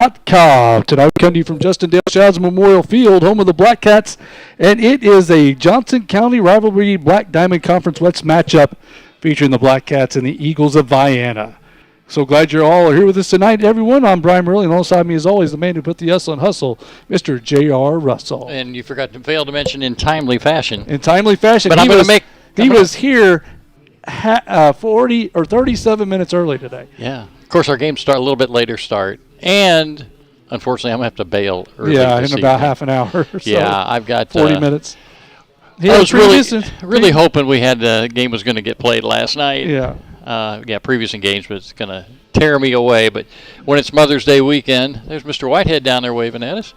Tonight we come to you from Justin Dale Shouds Memorial Field, home of the Blackcats, and it is a Johnson County Rivalry Black Diamond Conference West matchup featuring the Blackcats and the Eagles of Vienna. So glad you all are here with us tonight, everyone. I'm Brian Murley, and alongside me, as always, the man who put the S on hustle, Mr. J.R. Russell. And you forgot to fail to mention in timely fashion. In timely fashion. But he was here 40 or 37 minutes early today. Yeah. Of course, our games start a little bit later start. And, unfortunately, I'm going to have to bail early. Yeah, in about half an hour or so. Yeah, I've got 40 minutes. I was really hoping we had the game was going to get played last night. Yeah. Previous engagement is going to tear me away. But when it's Mother's Day weekend, there's Mr. Whitehead down there waving at us.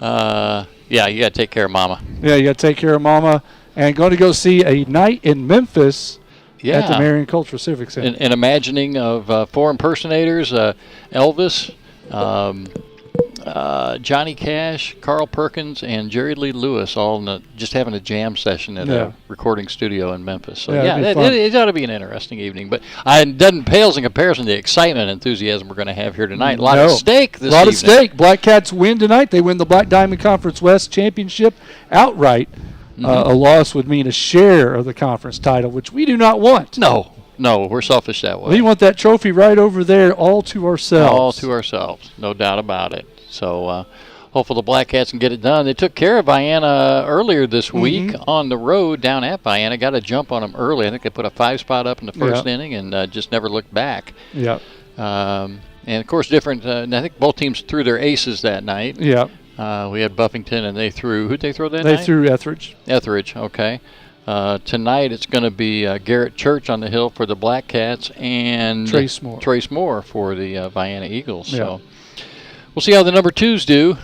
Yeah, you got to take care of Mama. Yeah, you got to take care of Mama. And going to go see a night in Memphis at the Marion Cultural Civic Center. An imagining of four impersonators, Elvis, Johnny Cash, Carl Perkins, and Jerry Lee Lewis, all just having a jam session at a recording studio in Memphis. So it ought to be an interesting evening. But it doesn't pales in comparison to the excitement and enthusiasm we're going to have here tonight. A lot at stake this evening. A lot at stake. Blackcats win tonight. They win the Black Diamond Conference West Championship outright. A loss would mean a share of the conference title, which we do not want. No, we're selfish that way. We want that trophy right over there all to ourselves. All to ourselves, no doubt about it. So hopefully the Blackcats can get it done. They took care of Vienna earlier this week on the road down at Vienna. Got a jump on them early. I think they put a 5-spot up in the first inning and just never looked back. Yeah. And, of course, different. I think both teams threw their aces that night. Yeah. We had Buffington, and they threw – who did they throw that night? They threw Etheridge. Etheridge, okay. Tonight it's going to be Garrett Church on the hill for the Blackcats and Trace Moore for the Vienna Eagles. Yeah. So we'll see how the number twos do.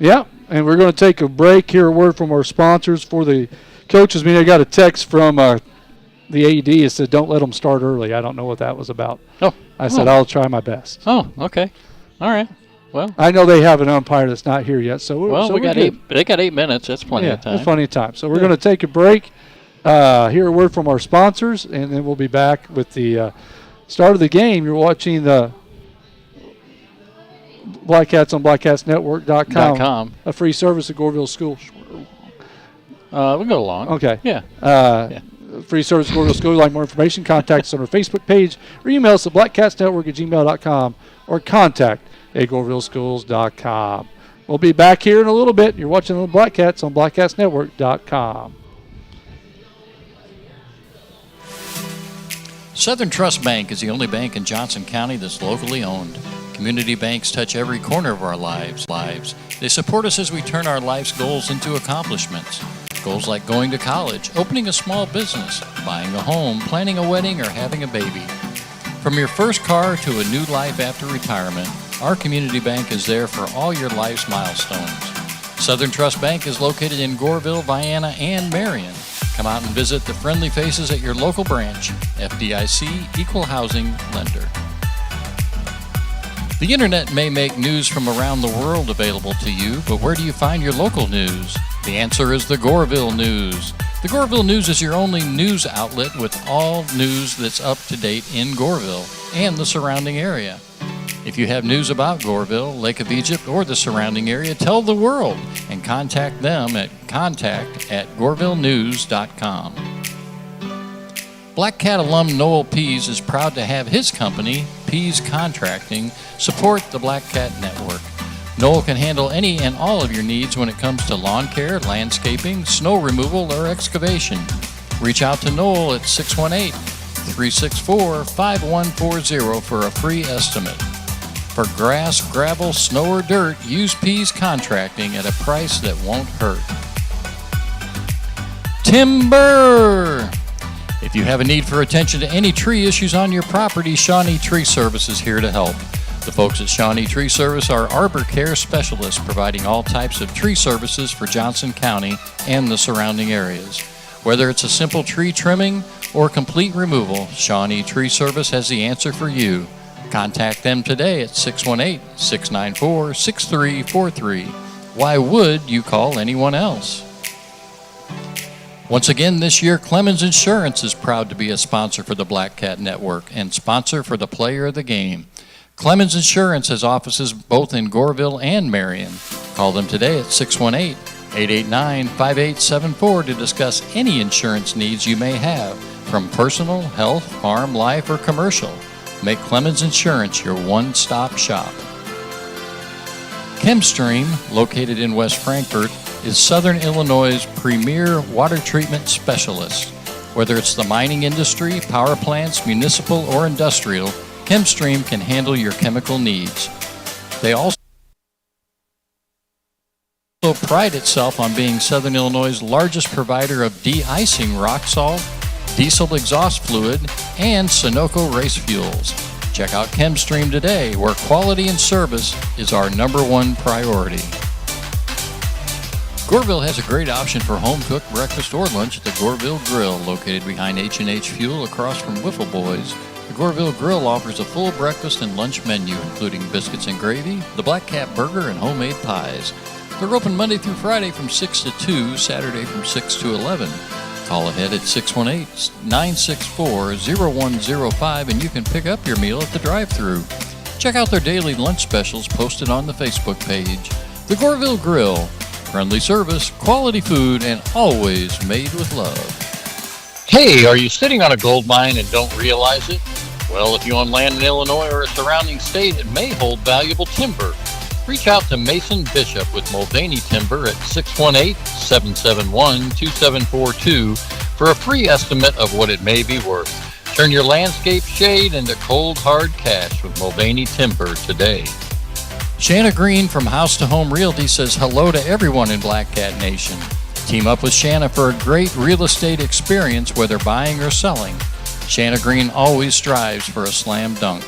Yeah, and we're going to take a break, hear a word from our sponsors for the coaches. I got a text from the AD. It said, don't let them start early. I don't know what that was about. I said, I'll try my best. Oh, okay. All right. Well, I know they have an umpire that's not here yet, so we got good. They got 8 minutes. That's plenty of time. That's plenty of time. So we're going to take a break, hear a word from our sponsors, and then we'll be back with the start of the game. You're watching the Blackcats on BlackcatsNetwork.com. A free service at Goreville School. We'll go along. Okay. Yeah. Free service at Goreville School. If you'd like more information, contact us on our Facebook page or email us at blackcatsnetwork@gmail.com or contact at GorevilleSchools.com. We'll be back here in a little bit. You're watching the Blackcats on BlackcatsNetwork.com. Southern Trust Bank is the only bank in Johnson County that's locally owned. Community banks touch every corner of our lives. They support us as we turn our life's goals into accomplishments. Goals like going to college, opening a small business, buying a home, planning a wedding, or having a baby. From your first car to a new life after retirement, our community bank is there for all your life's milestones. Southern Trust Bank is located in Goreville, Vienna, and Marion. Come out and visit the friendly faces at your local branch. FDIC Equal Housing Lender. The internet may make news from around the world available to you, but where do you find your local news? The answer is the Goreville News. The Goreville News is your only news outlet with all news that's up to date in Goreville and the surrounding area. If you have news about Goreville, Lake of Egypt, or the surrounding area, tell the world and contact them at contact@GorevilleNews.com. Blackcat alum Noel Pease is proud to have his company, Pease Contracting, support the Blackcat Network. Noel can handle any and all of your needs when it comes to lawn care, landscaping, snow removal, or excavation. Reach out to Noel at 618-364-5140 for a free estimate. For grass, gravel, snow, or dirt, use Pease Contracting at a price that won't hurt. Timber! If you have a need for attention to any tree issues on your property, Shawnee Tree Service is here to help. The folks at Shawnee Tree Service are arbor care specialists providing all types of tree services for Johnson County and the surrounding areas. Whether it's a simple tree trimming or complete removal, Shawnee Tree Service has the answer for you. Contact them today at 618-694-6343. Why would you call anyone else? Once again this year, Clemens Insurance is proud to be a sponsor for the Blackcat Network and sponsor for the player of the game. Clemens Insurance has offices both in Goreville and Marion. Call them today at 618-889-5874 to discuss any insurance needs you may have, from personal, health, farm, life, or commercial. Make Clemens Insurance your one-stop shop. ChemStream, located in West Frankfort, is Southern Illinois' premier water treatment specialist. Whether it's the mining industry, power plants, municipal, or industrial, ChemStream can handle your chemical needs. They also pride itself on being Southern Illinois' largest provider of de-icing rock salt, diesel exhaust fluid, and Sunoco race fuels. Check out ChemStream today, where quality and service is our #1 priority. Goreville has a great option for home-cooked breakfast or lunch at the Goreville Grill, located behind H&H Fuel across from Wiffle Boys. The Goreville Grill offers a full breakfast and lunch menu, including biscuits and gravy, the Blackcat Burger, and homemade pies. They're open Monday through Friday from 6 to 2, Saturday from 6 to 11. Call ahead at 618-964-0105 and you can pick up your meal at the drive-thru. Check out their daily lunch specials posted on the Facebook page. The Goreville Grill. Friendly service, quality food, and always made with love. Hey, are you sitting on a gold mine and don't realize it? Well, if you own land in Illinois or a surrounding state, it may hold valuable timber. Reach out to Mason Bishop with Mulvaney Timber at 618-771-2742 for a free estimate of what it may be worth. Turn your landscape shade into cold, hard cash with Mulvaney Timber today. Shanna Green from House to Home Realty says hello to everyone in Blackcat Nation. Team up with Shanna for a great real estate experience, whether buying or selling. Shanna Green always strives for a slam dunk.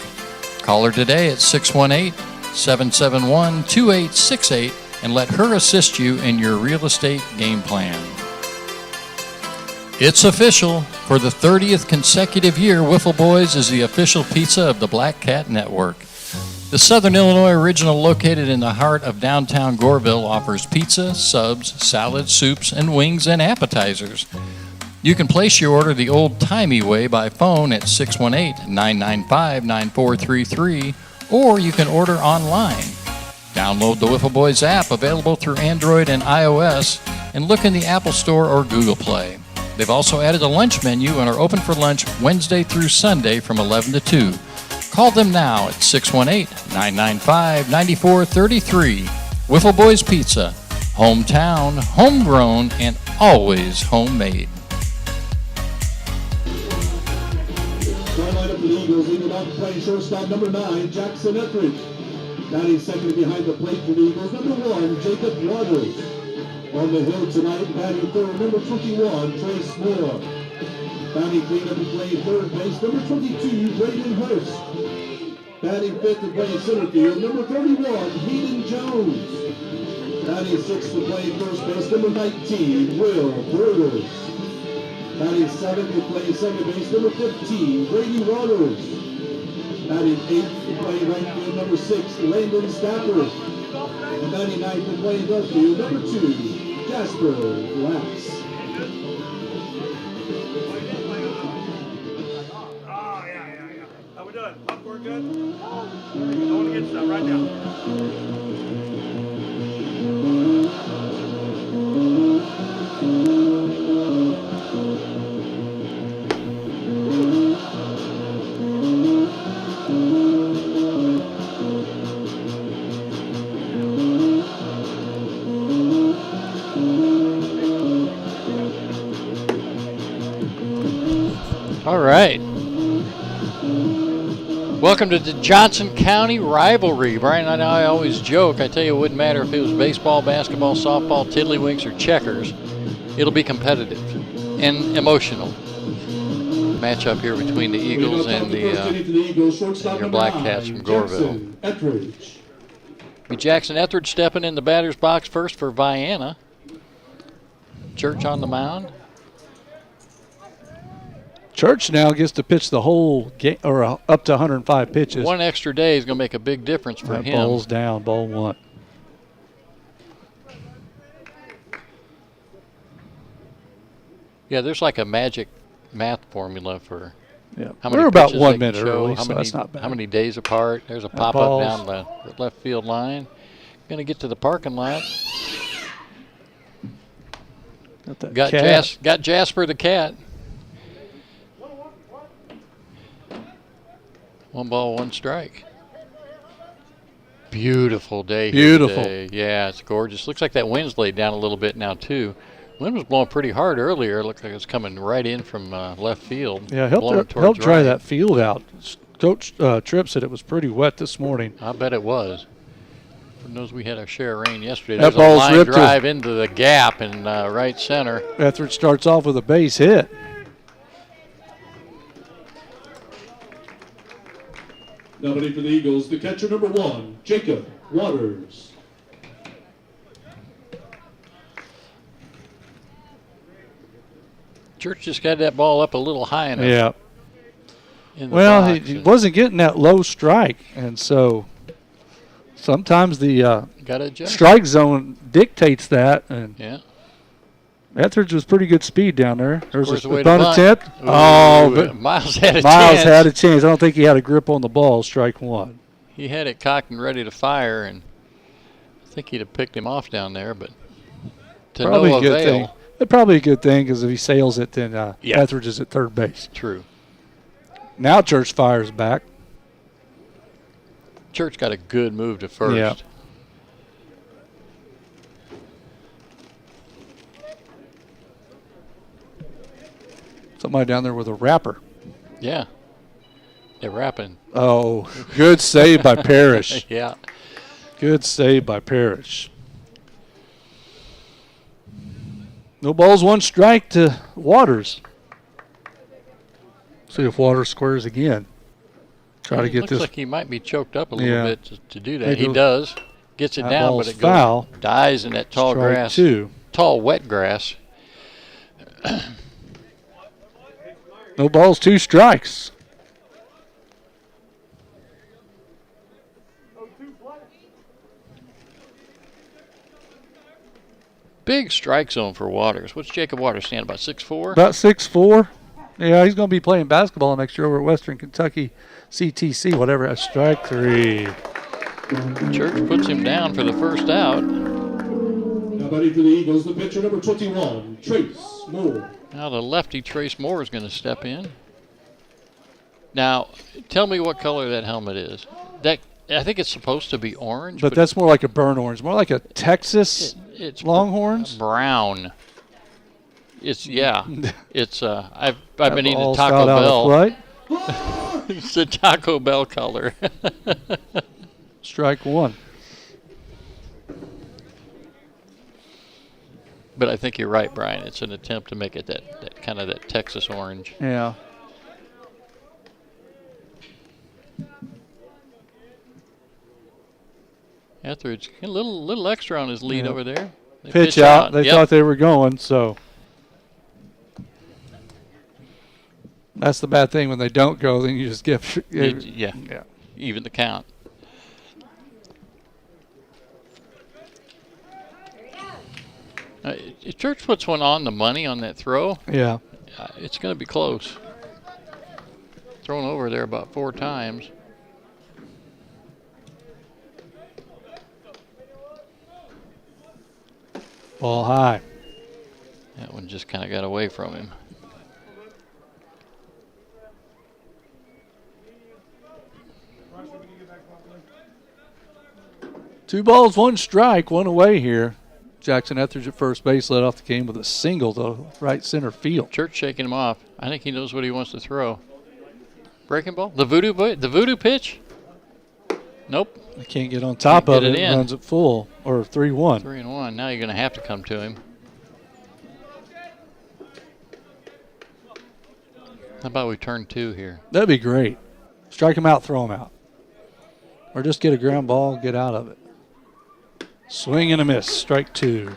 Call her today at 618-771-2868 and let her assist you in your real estate game plan. It's official. For the 30th consecutive year, Wiffle Boys is the official pizza of the Blackcat Network. The Southern Illinois Original, located in the heart of downtown Goreville, offers pizza, subs, salads, soups, and wings and appetizers. You can place your order the old-timey way by phone at 618-995-9433, or you can order online. Download the Wiffle Boys app, available through Android and iOS, and look in the Apple Store or Google Play. They've also added a lunch menu and are open for lunch Wednesday through Sunday from 11 to 2. Call them now at 618-995-9433. Wiffle Boys Pizza. Hometown, homegrown, and always homemade. Line up the Eagles, leading off playing shortstop number 9, Jackson Etheridge. Batting second behind the plate for the Eagles, number 1, Jacob Waters. On the hill tonight, batting third, number 21, Trace Moore. Batting clean up to play third base, number 22, Braden Hurst. Batting fifth to play center field, number 31, Hayden Jones. Batting sixth to play first base, number 19, Will Burgers. Batting seventh to play second base, number 15, Brady Waters. Batting eighth to play right field, number 6, Landon Stafford. And batting ninth to play left field, number 2, Jasper Laps. How we doing? Popcorn good? I want to get some right now. All right. Welcome to the Johnson County rivalry. Brian and I always joke. I tell you, it wouldn't matter if it was baseball, basketball, softball, tiddlywinks, or checkers. It'll be competitive and emotional. Matchup here between the Eagles and your Blackcats from Goreville. Jackson Etheridge stepping in the batter's box first for Vienna. Church on the mound. Church now gets to pitch the whole game, or up to 105 pitches. One extra day is going to make a big difference for him. Ball's down, ball 1. Yeah, there's like a magic math formula for Yeah. How many We're about pitches 1 they minute can show, early, how so many, that's not bad. How many days apart? There's a pop-up balls. down the left field line. Going to get to the parking lot. Got Jasper the cat. 1 ball, 1 strike. Beautiful day here today. Yeah, it's gorgeous. Looks like that wind's laid down a little bit now, too. Wind was blowing pretty hard earlier. It looked like it was coming right in from left field. Yeah, help dry that field out. Coach Tripp said it was pretty wet this morning. I bet it was. Who knows, we had our share of rain yesterday. That There's ball's a line ripped drive into the gap in right center. Etheridge starts off with a base hit. Nominee for the Eagles, the catcher number 1, Jacob Waters. Church just got that ball up a little high enough. Yeah. Well, he wasn't getting that low strike, and so sometimes the strike zone dictates that. And yeah. Etheridge was pretty good speed down there. There's a bunt attempt. But Miles had a chance. Miles had a chance. I don't think he had a grip on the ball. Strike 1. He had it cocked and ready to fire, and I think he'd have picked him off down there, but to probably no a good avail. thing. Probably a good thing because if he sails it, then yeah. Etheridge is at third base. True. Now Church fires back. Church got a good move to first. Yeah. Somebody down there with a wrapper. Yeah. They're wrapping. Oh, good save by Parrish. Yeah. Good save by Parrish. No balls, 1 strike to Waters. See if Waters squares again. Try to get looks this. Looks like he might be choked up a little bit to do that. He does. Gets it that down, ball's but it foul. Dies in that tall Strike grass. 2. Tall, wet grass. No balls, 2 strikes. Big strike zone for Waters. What's Jacob Waters stand, about 6'4"? About 6'4". Yeah, he's going to be playing basketball next year over at Western Kentucky CTC, whatever. That's strike 3. Church puts him down for the first out. Now batting for the Eagles, the pitcher number 21, Trace Moore. Now the lefty Trace Moore is going to step in. Now, tell me what color that helmet is. I think it's supposed to be orange. But that's more like a burnt orange, more like a Texas it's Longhorns. Brown. It's I've been eating Taco out Bell. Right? It's the Taco Bell color. Strike 1. But I think you're right, Brian. It's an attempt to make it that kind of that Texas orange. Yeah. Etheridge, a little extra on his lead over there. They pitch out. They thought they were going, so that's the bad thing when they don't go. Then you just give. Even the count. If Church puts one on the money on that throw, yeah, it's going to be close. Thrown over there about 4 times. Ball high. That one just kind of got away from him. Two balls, 1 strike, 1 away here. Jackson Etheridge at first base led off the game with a single to right center field. Church shaking him off. I think he knows what he wants to throw. Breaking ball? The voodoo pitch? Nope. They can't get on top of it. Runs it full, or 3-1. 3-1. Now you're going to have to come to him. How about we turn 2 here? That'd be great. Strike him out, throw him out. Or just get a ground ball, get out of it. Swing and a miss, strike 2.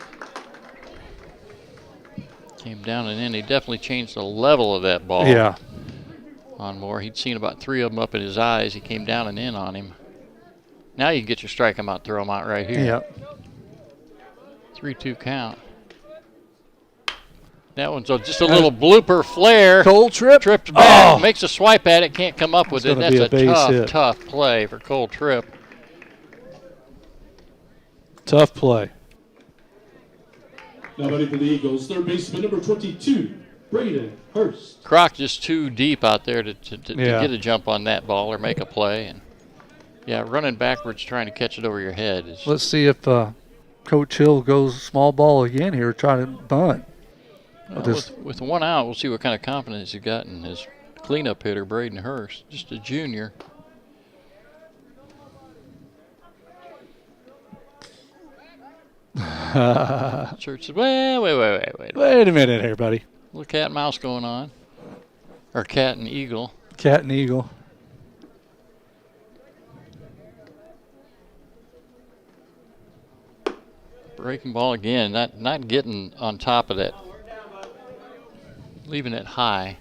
Came down and in. He definitely changed the level of that ball. Yeah. On Moore. He'd seen about 3 of them up in his eyes. He came down and in on him. Now you can get your strike him out, throw him out right here. Yep. 3-2 count. That one's just a little blooper flare. Cole Tripped back, makes a swipe at it, can't come up with it. That's a tough play for Cole Tripp. Tough play. Now ready for the Eagles, third baseman number 22, Braden Hurst. Croc just too deep out there to get a jump on that ball or make a play. And yeah, running backwards trying to catch it over your head. Let's see if Coach Hill goes small ball again here, trying to bunt. With one out, we'll see what kind of confidence he got in his cleanup hitter, Braden Hurst, just a junior. Church said, Wait a minute here, buddy. A little cat and mouse going on. Or cat and eagle. Cat and eagle. Breaking ball again, not getting on top of that. Leaving it high.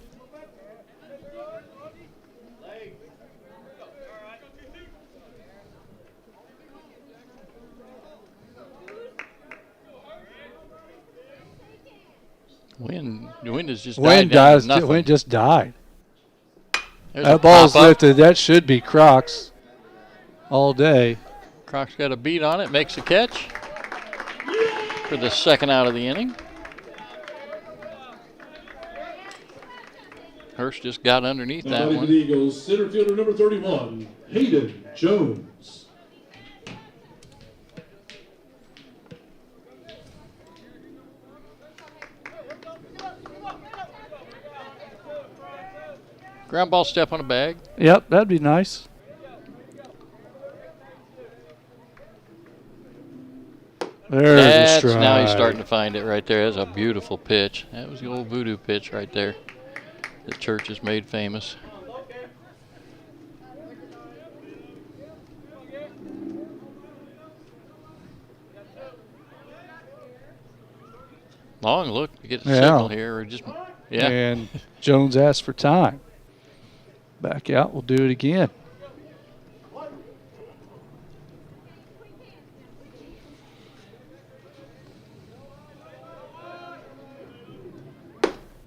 Wind has just died down to nothing. Wind just died. There's that ball's lifted. That should be Croc's all day. Croc's got a beat on it, makes a catch for the second out of the inning. Hurst just got underneath that one. For the Eagles, center fielder number 31, Hayden Jones. Ground ball step on a bag. Yep, that'd be nice. There's a strike. Now he's starting to find it right there. That's a beautiful pitch. That was the old voodoo pitch right there. The church is made famous. Long look to get a signal here. Or just, And Jones asked for time. Back out. We'll do it again.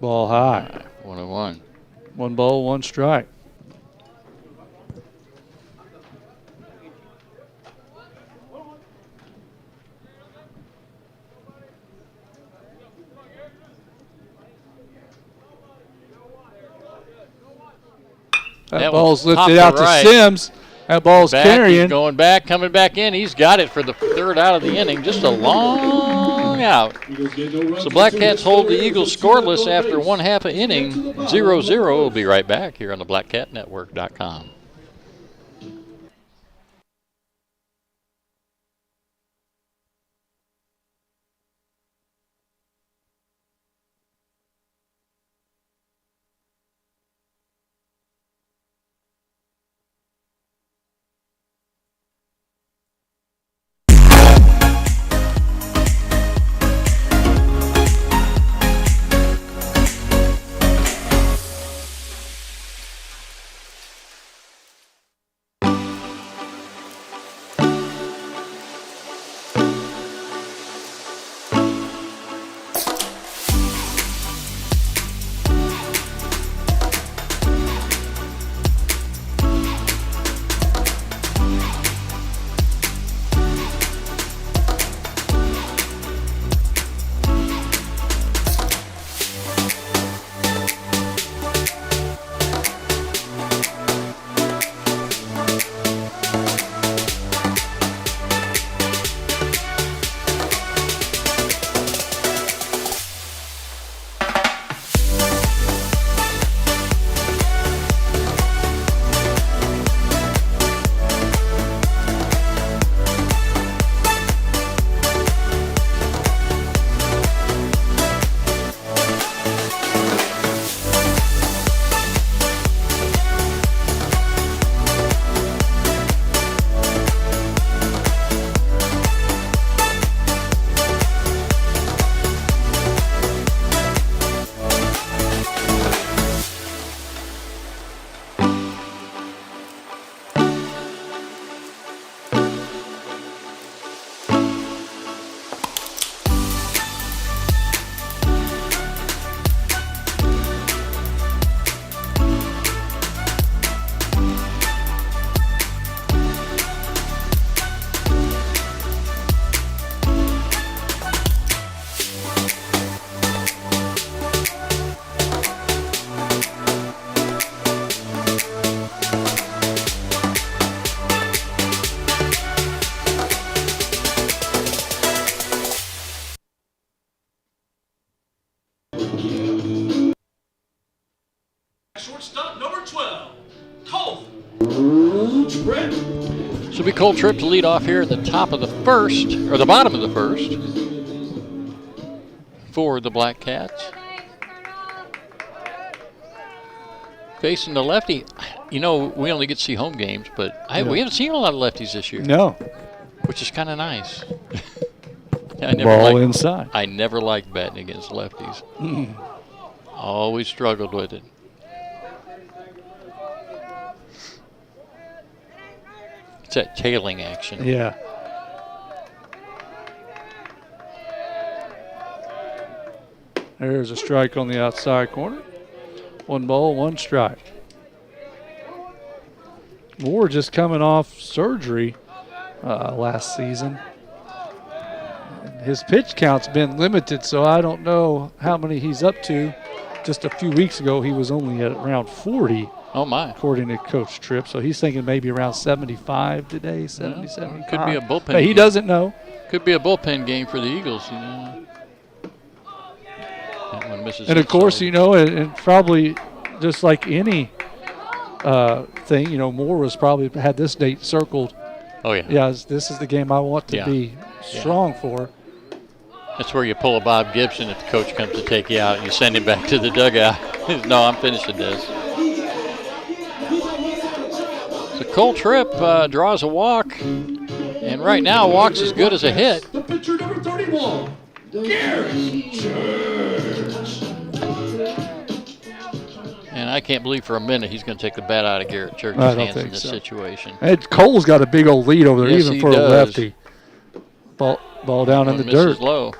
Ball high. 1-1. 1 ball, 1 strike. That ball's lifted out to Sims. That ball's carrying. He's going back, coming back in. He's got it for the third out of the inning. Just a long out. So Blackcats hold the Eagles scoreless after 1/2 inning. 0-0. We'll be right back here on the BlackCatNetwork.com. be Cole Tripp to lead off here at the top of the first, or the bottom of the first, for the Blackcats. Facing the lefty. You know, we only get to see home games, but we haven't seen a lot of lefties this year. No. Which is kind of nice. Ball inside. I never liked betting against lefties. Always struggled with it. It's that tailing action. Yeah. There's a strike on the outside corner. 1 ball, 1 strike. Moore just coming off surgery last season. His pitch count's been limited, so I don't know how many he's up to. Just a few weeks ago, he was only at around 40. Oh, my. According to Coach Tripp. So he's thinking maybe around 75 today, 70, 75. Could be a bullpen But he game. doesn't know. Could be a bullpen game for the Eagles, you know. That one misses And, of course, inside. you know, and probably just like any thing, you know, Moore was probably had this date circled. Oh, yeah. Yeah, this is the game I want to be strong for. That's where you pull a Bob Gibson if the coach comes to take you out and you send him back to the dugout. No, I'm finishing this. So Cole Tripp draws a walk, and right now a walk's as good as a hit. The pitcher number 31, Garrett Church. And I can't believe for a minute he's going to take the bat out of Garrett Church's I don't hands in think this so. situation. And Cole's got a big old lead over there, Yes, even he for a does. lefty. Ball down in the Misses dirt. low.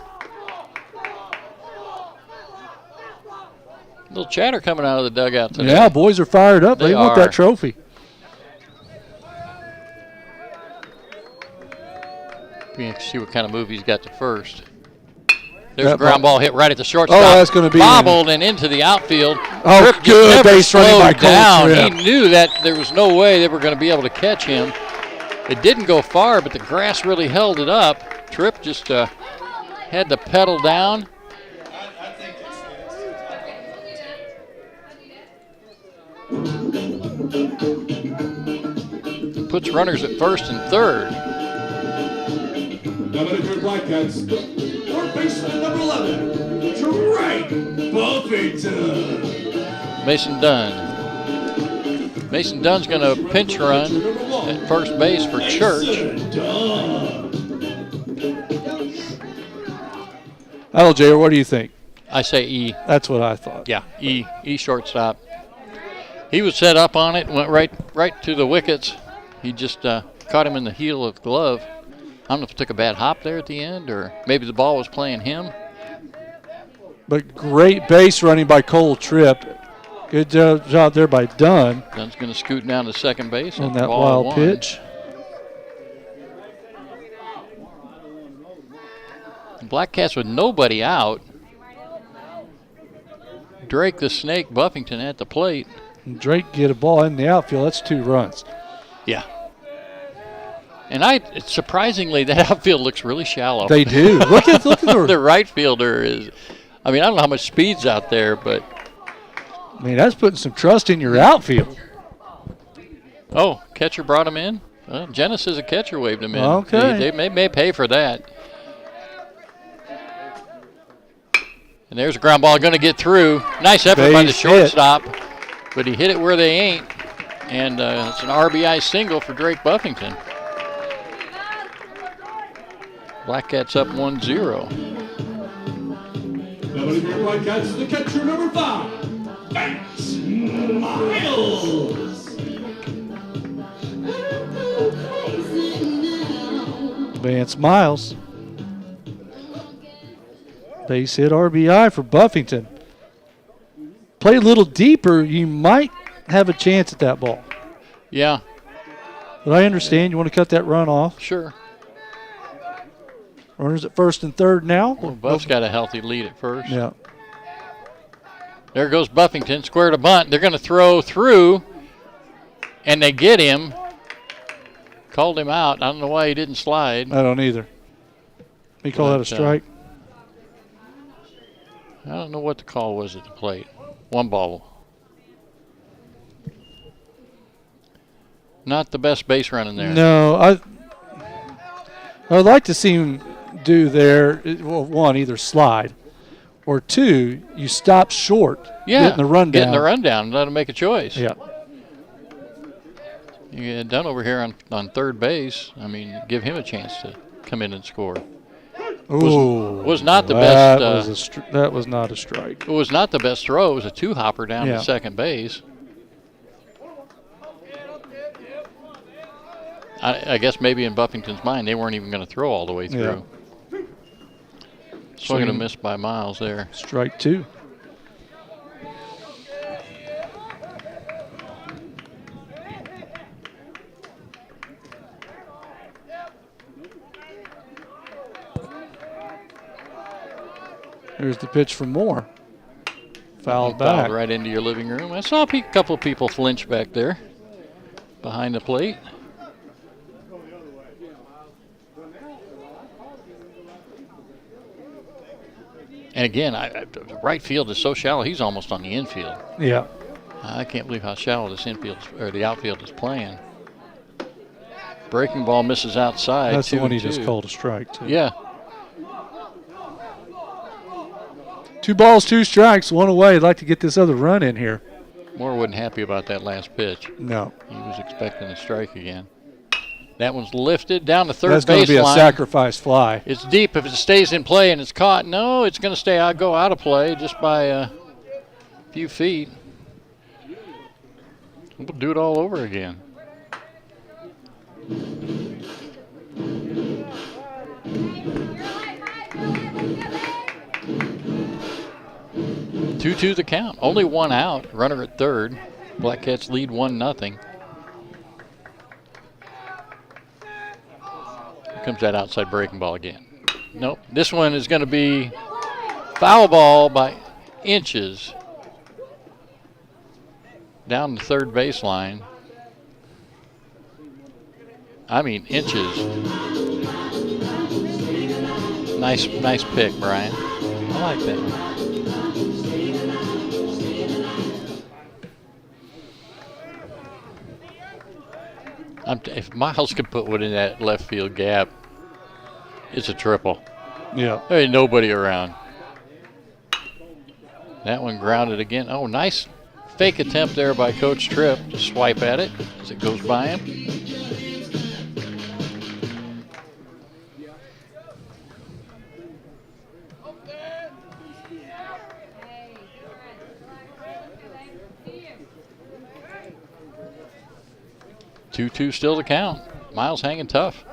Little chatter coming out of the dugout today. Yeah, boys are fired up. They want are. that trophy. We have to see what kind of move he's got to first. There's That a ground ball hit right at the shortstop. Oh, that's gonna be bobbled and into the outfield. Oh, Tripp just good never base running by slowed Cole down. Tripp. He knew that there was no way they were going to be able to catch him. It didn't go far, but the grass really held it up. Tripp just had to pedal down. Puts runners at first and third. Now manager Blackcats, third baseman number 11, Drake Buffington. Mason Dunn. Mason Dunn's going to pinch run at first base for Church. LJ, what do you think? I say E. That's what I thought. Yeah, E shortstop. He was set up on it, went right to the wickets. He just caught him in the heel of the glove. I don't know if he took a bad hop there at the end, or maybe the ball was playing him. But great base running by Cole Tripp. Good job there by Dunn Dunn's going to scoot down to second base on at that ball wild one. pitch. Blackcats with nobody out. Drake the Snake Buffington at the plate. And Drake get a ball in the outfield. That's 2 runs. Yeah. And surprisingly, that outfield looks really shallow. They do. Look at The right fielder is, I mean, I don't know how much speed's out there, but. I mean, that's putting some trust in your outfield. Oh, catcher brought him in? Well, Jenna says a catcher waved him in. Okay. They may pay for that. And there's a ground ball going to get through. Nice effort by the Base shortstop, but he hit it where they ain't. And it's an RBI single for Drake Buffington. Blackcats up 1-0. Now manager Blackcats, the catcher number 5, Vance Miles. Vance Miles. Base hit RBI for Buffington. Play a little deeper, you might have a chance at that ball. Yeah, But I understand you want to cut that run off. sure. Runners at first and third now. Well, Buff's got a healthy lead at first. Yeah. There goes Buffington, square to bunt. They're going to throw through, and they get him. Called him out. I don't know why he didn't slide. I don't either. We call that a strike. I don't know what the call was at the plate. 1 ball. Not the best base running there. No, I'd like to see him do there. Well, one, either slide, or two, you stop short. Yeah, getting the rundown. Getting the rundown and let him make a choice. Yeah. You get done over here on third base. I mean, give him a chance to come in and score. Was not the best. That was not a strike. It was not the best throw. It was a two-hopper down to second base. I guess maybe in Buffington's mind they weren't even going to throw all the way through. Yeah. Swing and a miss by Miles there. Strike two. Here's the pitch from Moore. Fouled back. Fouled right into your living room. I saw a couple of people flinch back there behind the plate. And again, right field is so shallow, he's almost on the infield. Yeah. I can't believe how shallow this infield or the outfield is playing. Breaking ball misses outside. That's the one he just called a strike, too. Yeah. 2 balls, 2 strikes, 1 away. I'd like to get this other run in here. Moore wasn't happy about that last pitch. No. He was expecting a strike again. That one's lifted down the third baseline. That's going to be a sacrifice fly. It's deep if it stays in play and it's caught. No, it's going to go out of play just by a few feet. We'll do it all over again. Two the count. Only 1 out. Runner at third. Blackcats lead 1-0. Here comes that outside breaking ball again. Nope. This one is going to be foul ball by inches down the third baseline. I mean inches. Nice pick, Brian. I like that. If Miles could put one in that left field gap, it's a triple. Yeah. There ain't nobody around. That one grounded again. Oh, nice fake attempt there by Coach Tripp to swipe at it as it goes by him. Two still to count. Miles hanging tough.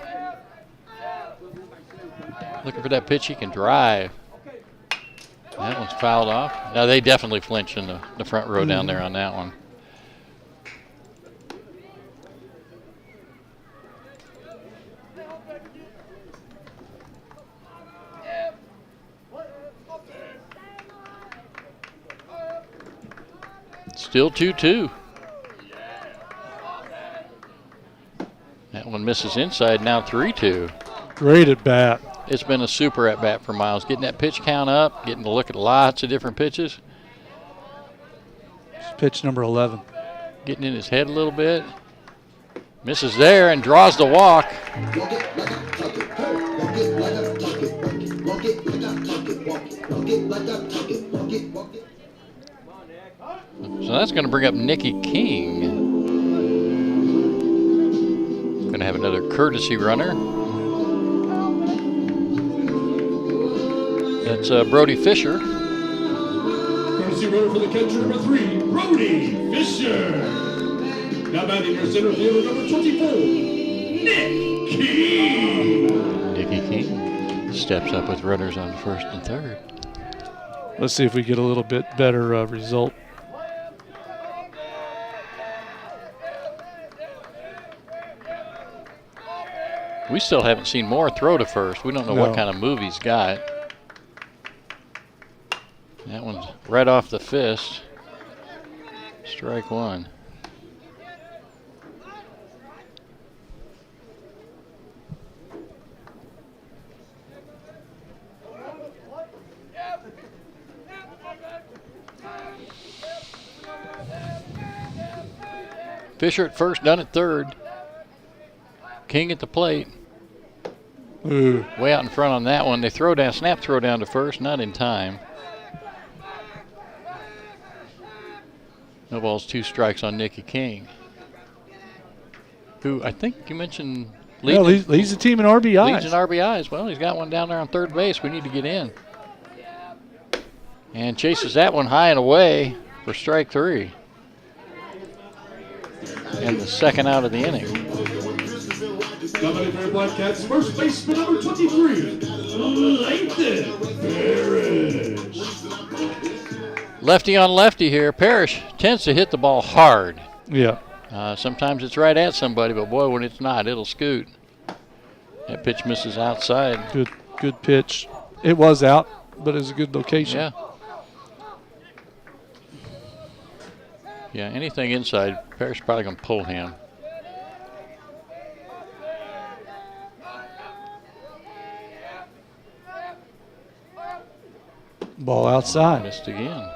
Looking for that pitch he can drive. That one's fouled off. Now they definitely flinch in the front row down there on that one. Still 2-2. That one misses inside, now 3-2. Great at bat. It's been a super at bat for Miles. Getting that pitch count up, getting to look at lots of different pitches. It's pitch number 11. Getting in his head a little bit. Misses there and draws the walk. So that's going to bring up Nicky King. Going to have another courtesy runner. That's Brody Fisher. Courtesy runner for the catcher, number 3, Brody Fisher. Now batting your center fielder, number 24, Nick King. Nicky King steps up with runners on first and third. Let's see if we get a little bit better result. We still haven't seen Moore throw to first. We don't know what kind of move he's got. That one's right off the fist. Strike one. Fisher at first, Dunn at third. King at the plate. Ooh. Way out in front on that one. They snap throw down to first, not in time. No balls, 2 strikes on Nicky King, who I think you mentioned leads the team in RBIs. Leads in RBIs. Well, he's got one down there on third base. We need to get in. And chases that one high and away for strike 3. And the second out of the inning. Coming in for the Blackcats, first baseman number 23, Lathan Parrish. Lefty on lefty here. Parrish tends to hit the ball hard. Yeah. Sometimes it's right at somebody, but boy, when it's not, it'll scoot. That pitch misses outside. Good pitch. It was out, but it was a good location. Yeah. Yeah, anything inside, Parrish probably going to pull him. Ball outside. Missed again.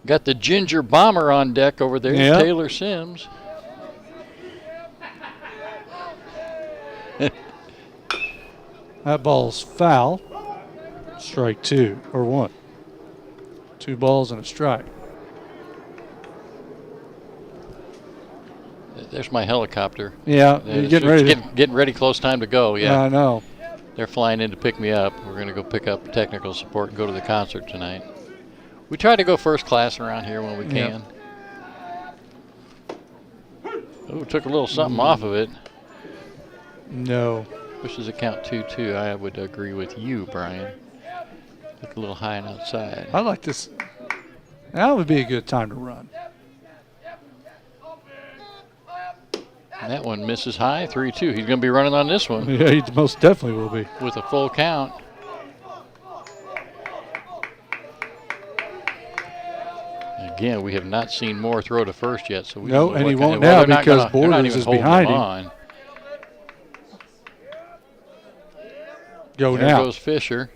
Got the Ginger Bomber on deck over there, yeah. Taylor Sims. That ball's foul. Strike 2 or 1. 2 balls and a strike. There's my helicopter. Yeah, you're getting ready. Getting ready, close time to go. Yeah, I know. They're flying in to pick me up. We're going to go pick up technical support and go to the concert tonight. We try to go first class around here when we can. Oh, took a little something off of it. No. Pushes a count 2-2. I would agree with you, Brian. Look a little high and outside. I like this. That would be a good time to run. And that one misses high, 3-2. He's going to be running on this one. Yeah, he most definitely will be. With a full count. Again, we have not seen Moore throw to first yet. So we no, and he won't now because Borders is behind him. Go there now. Goes Fisher.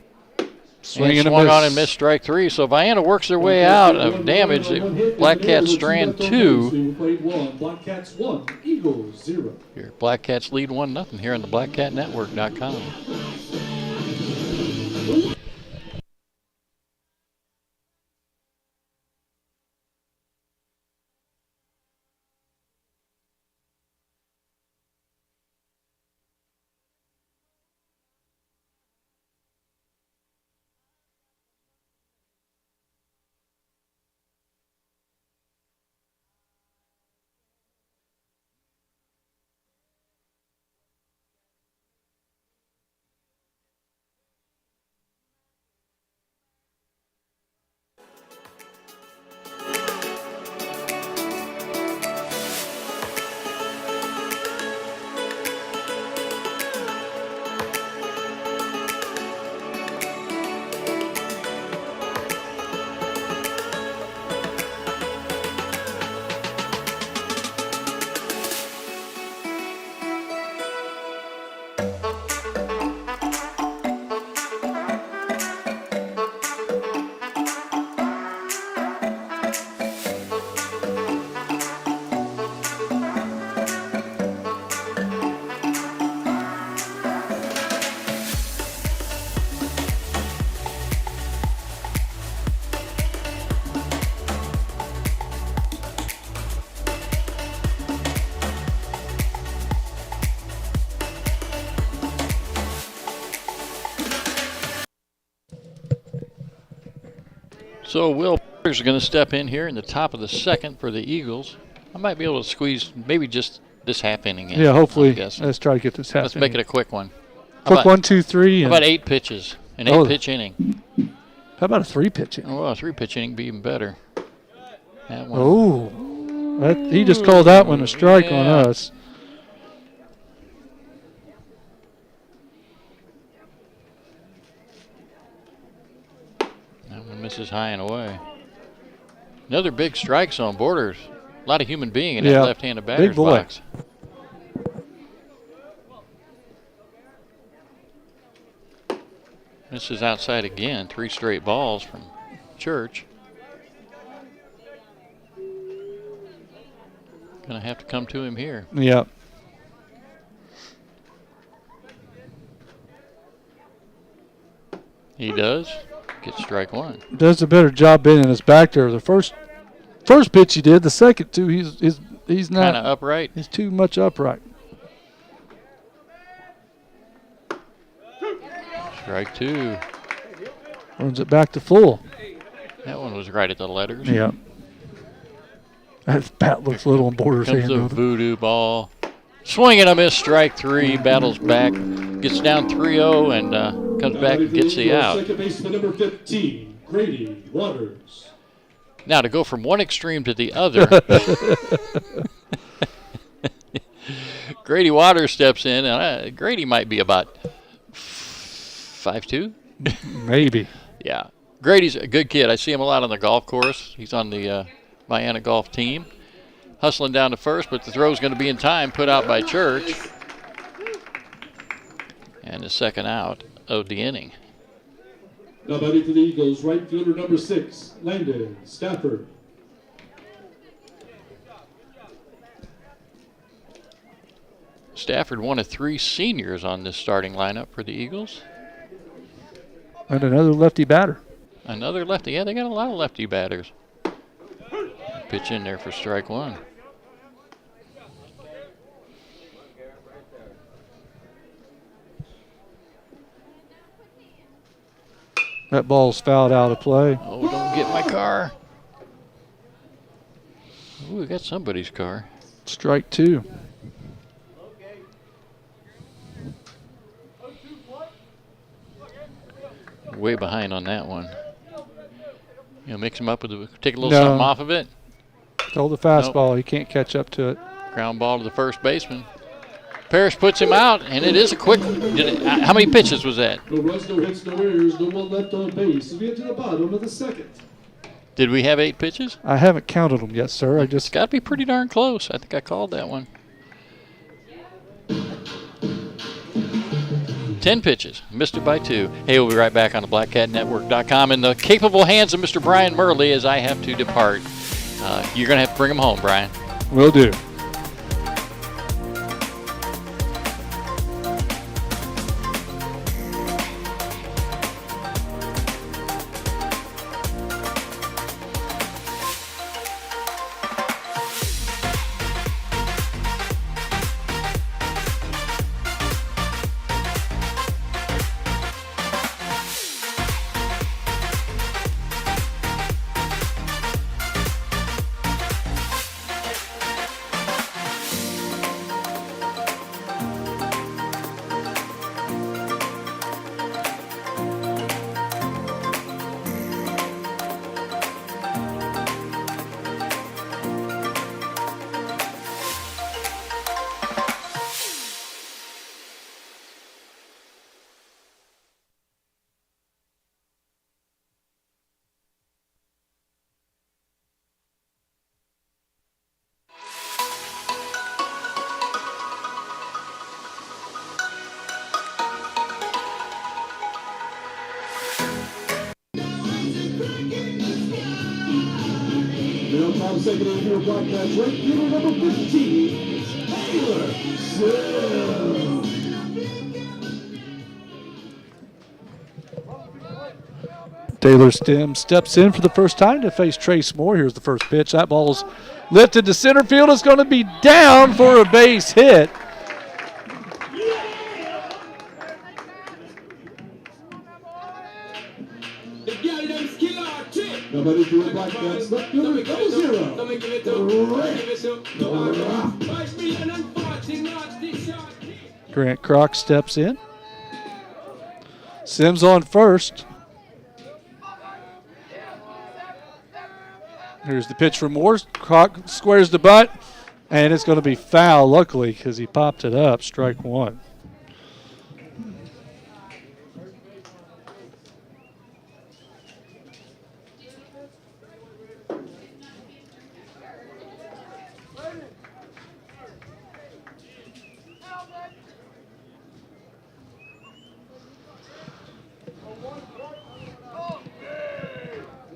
Swing and swung on and missed strike 3. So Vienna works their way out of damage. Blackcats strand 2. Blackcats 1, Eagles 0. Here, Blackcats lead 1-0 here on the BlackCatNetwork.com. So Will is going to step in here in the top of the second for the Eagles. I might be able to squeeze maybe just this half inning in. Yeah, hopefully. Let's try to get this half Let's inning. make it a quick one. Quick 1, 2, 3. How about 8 pitches? An 8-pitch inning. How about a 3-pitch inning? Oh, a 3-pitch inning would be even better. That one. Oh, he just called that one a strike on us. Misses high and away. Another big strike zone. Borders. A lot of human being in that left-handed batter's big boy. box. This is outside again. 3 straight balls from Church. Gonna have to come to him here. Yep. He does. Gets strike 1. Does a better job bending his back there. The first pitch he did. The second two, he's not kind of upright. He's too much upright. Strike 2. Runs it back to full. That one was right at the letters. Yeah. That bat looks a little on Borders' Comes hand. the voodoo ball. Swing and a miss, strike 3. Battles back. Gets down 3-0 and comes back and gets the out. Second baseman number 15, Grady Waters. Now to go from one extreme to the other. Grady Waters steps in. And Grady might be about 5'2". Maybe. Yeah. Grady's a good kid. I see him a lot on the golf course. He's on the Vienna golf team. Hustling down to first, but the throw's going to be in time. Put out by Church. And the second out of the inning. Now batting for the Eagles, right fielder number 6, Landon Stafford. Stafford, one of 3 seniors on this starting lineup for the Eagles. And another lefty batter. Another lefty. Yeah, they got a lot of lefty batters. Pitch in there for strike 1. That ball's fouled out of play. Oh, don't get my car. Ooh, we got somebody's car. Strike 2. Way behind on that one. You know, mix him up with take a little something off of it. Hold the fastball. Nope. He can't catch up to it. Ground ball to the first baseman. Parrish puts him out, and it is a quick. How many pitches was that? No runs, no hits, no errors, no one left on base. We get to the bottom of the second. Did we have 8 pitches? I haven't counted them yet, sir. It's got to be pretty darn close. I think I called that one. 10 pitches. Missed it by 2. Hey, we'll be right back on the BlackCatNetwork.com in the capable hands of Mr. Brian Murley as I have to depart. You're going to have to bring him home, Brian. Will do. Second and field Blackcats, right fielder number 15, Taylor Sims. Taylor Sims steps in for the first time to face Trace Moore. Here's the first pitch. That ball is lifted to center field. It's going to be down for a base hit. Nobody to the Blackcats, left fielder double 0. Grant Kroc steps in. Sims on first. Here's the pitch from Moore. Kroc squares the butt, and it's going to be foul, luckily, because he popped it up. Strike 1.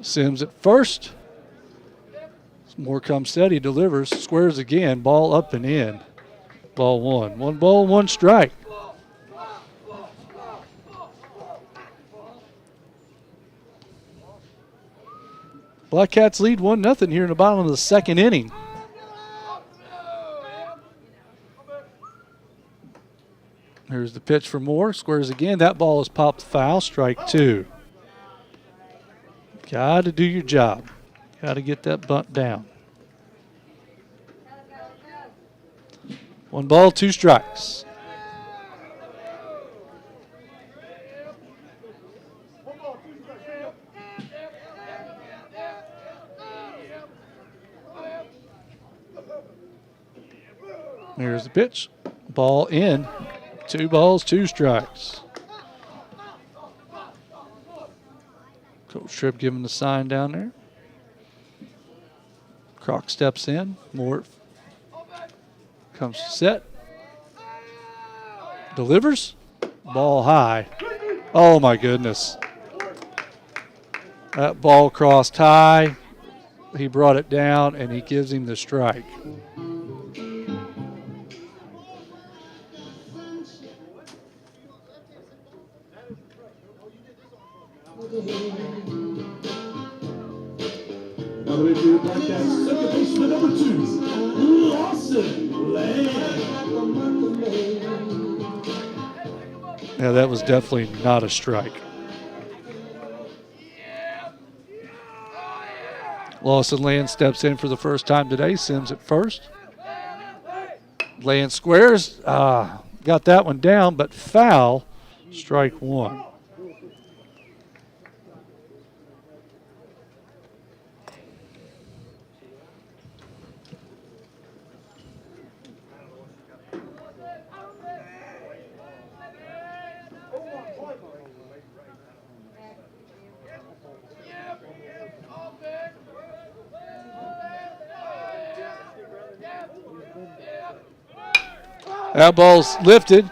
Sims at first. Moore comes set. He delivers. Squares again. Ball up and in. Ball one. 1 ball, 1 strike. Blackcats lead 1-0 here in the bottom of the second inning. Here's the pitch for Moore. Squares again. That ball is popped foul. Strike 2. Got to do your job. Got to get that bunt down. 1 ball, 2 strikes. Here's the pitch. Ball in. 2 balls, 2 strikes. Coach Tripp giving the sign down there. Croc steps in. Moore comes to set. Delivers. Ball high. Oh, my goodness. That ball crossed high. He brought it down, and he gives him the strike. Now the for your Blackcats, second baseman number 2, Lawson Land. Yeah, that was definitely not a strike. Lawson Land steps in for the first time today. Sims at first. Land squares. Got that one down, but foul. Strike 1. That ball's lifted.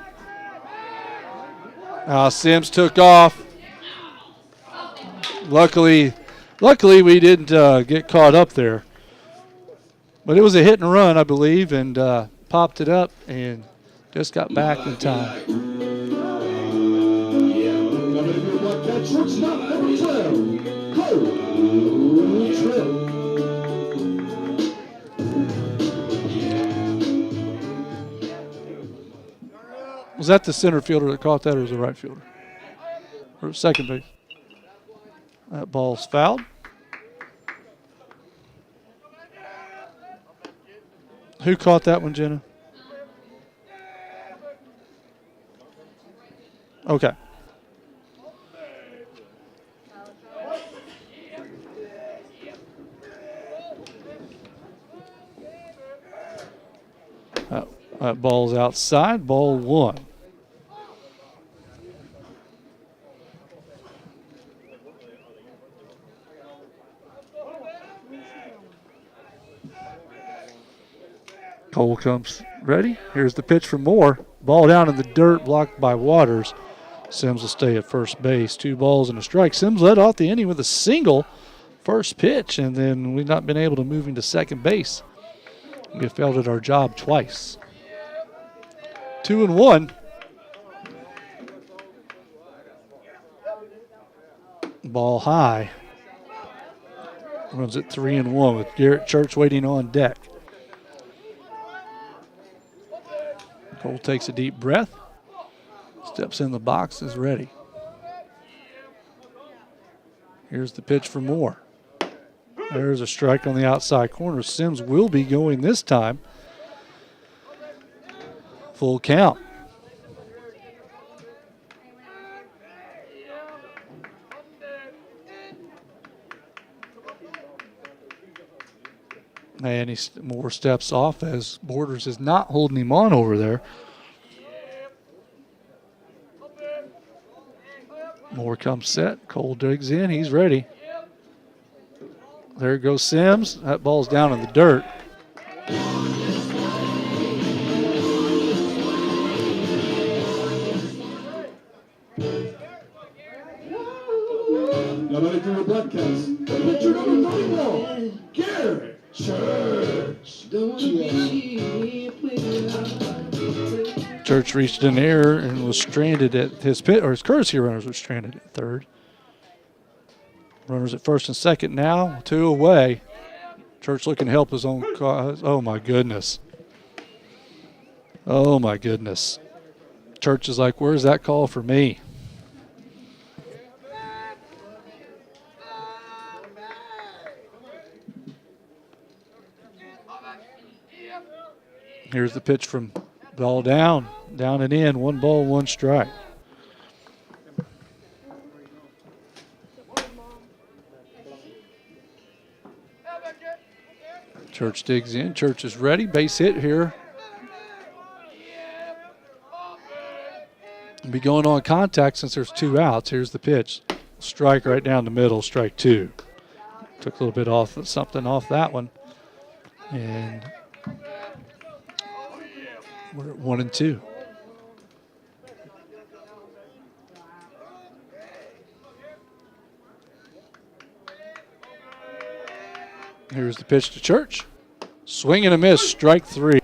Sims took off. Luckily we didn't get caught up there. But it was a hit and run, I believe, and popped it up and just got back in time. Shortstop number 12, Cole Tripp. Was that the center fielder that caught that, or was it the right fielder? Or second base? That ball's fouled. Who caught that one, Jenna? Okay. That ball's outside. Ball 1. Cole comes ready. Here's the pitch for Moore. Ball down in the dirt, blocked by Waters. Sims will stay at first base. 2 balls and a strike. Sims led off the inning with a single first pitch, and then we've not been able to move him to second base. We have failed at our job twice. 2-1. Ball high. Runs at 3-1 with Garrett Church waiting on deck. Cole takes a deep breath. Steps in the box, is ready. Here's the pitch for Moore. There's a strike on the outside corner. Sims will be going this time. Full count. And Moore steps off as Borders is not holding him on over there. Moore comes set. Cole digs in. He's ready. There goes Sims. That ball's down in the dirt. Now ready for your Blackcats, Garrett Church. Church reached an error and was stranded at his pit, or his courtesy runners were stranded at third. Runners at first and second now, 2 away. Church looking to help his own cause. Oh, my goodness. Oh, my goodness. Church is like, where's that call for me? Here's the pitch from ball down and in. 1 ball, 1 strike. Church digs in. Church is ready. Base hit here. Be going on contact since there's 2 outs. Here's the pitch. Strike right down the middle, strike 2. Took a little bit off, something off that one. And we're at 1 and 2. Here's the pitch to Church. Swing and a miss, strike 3.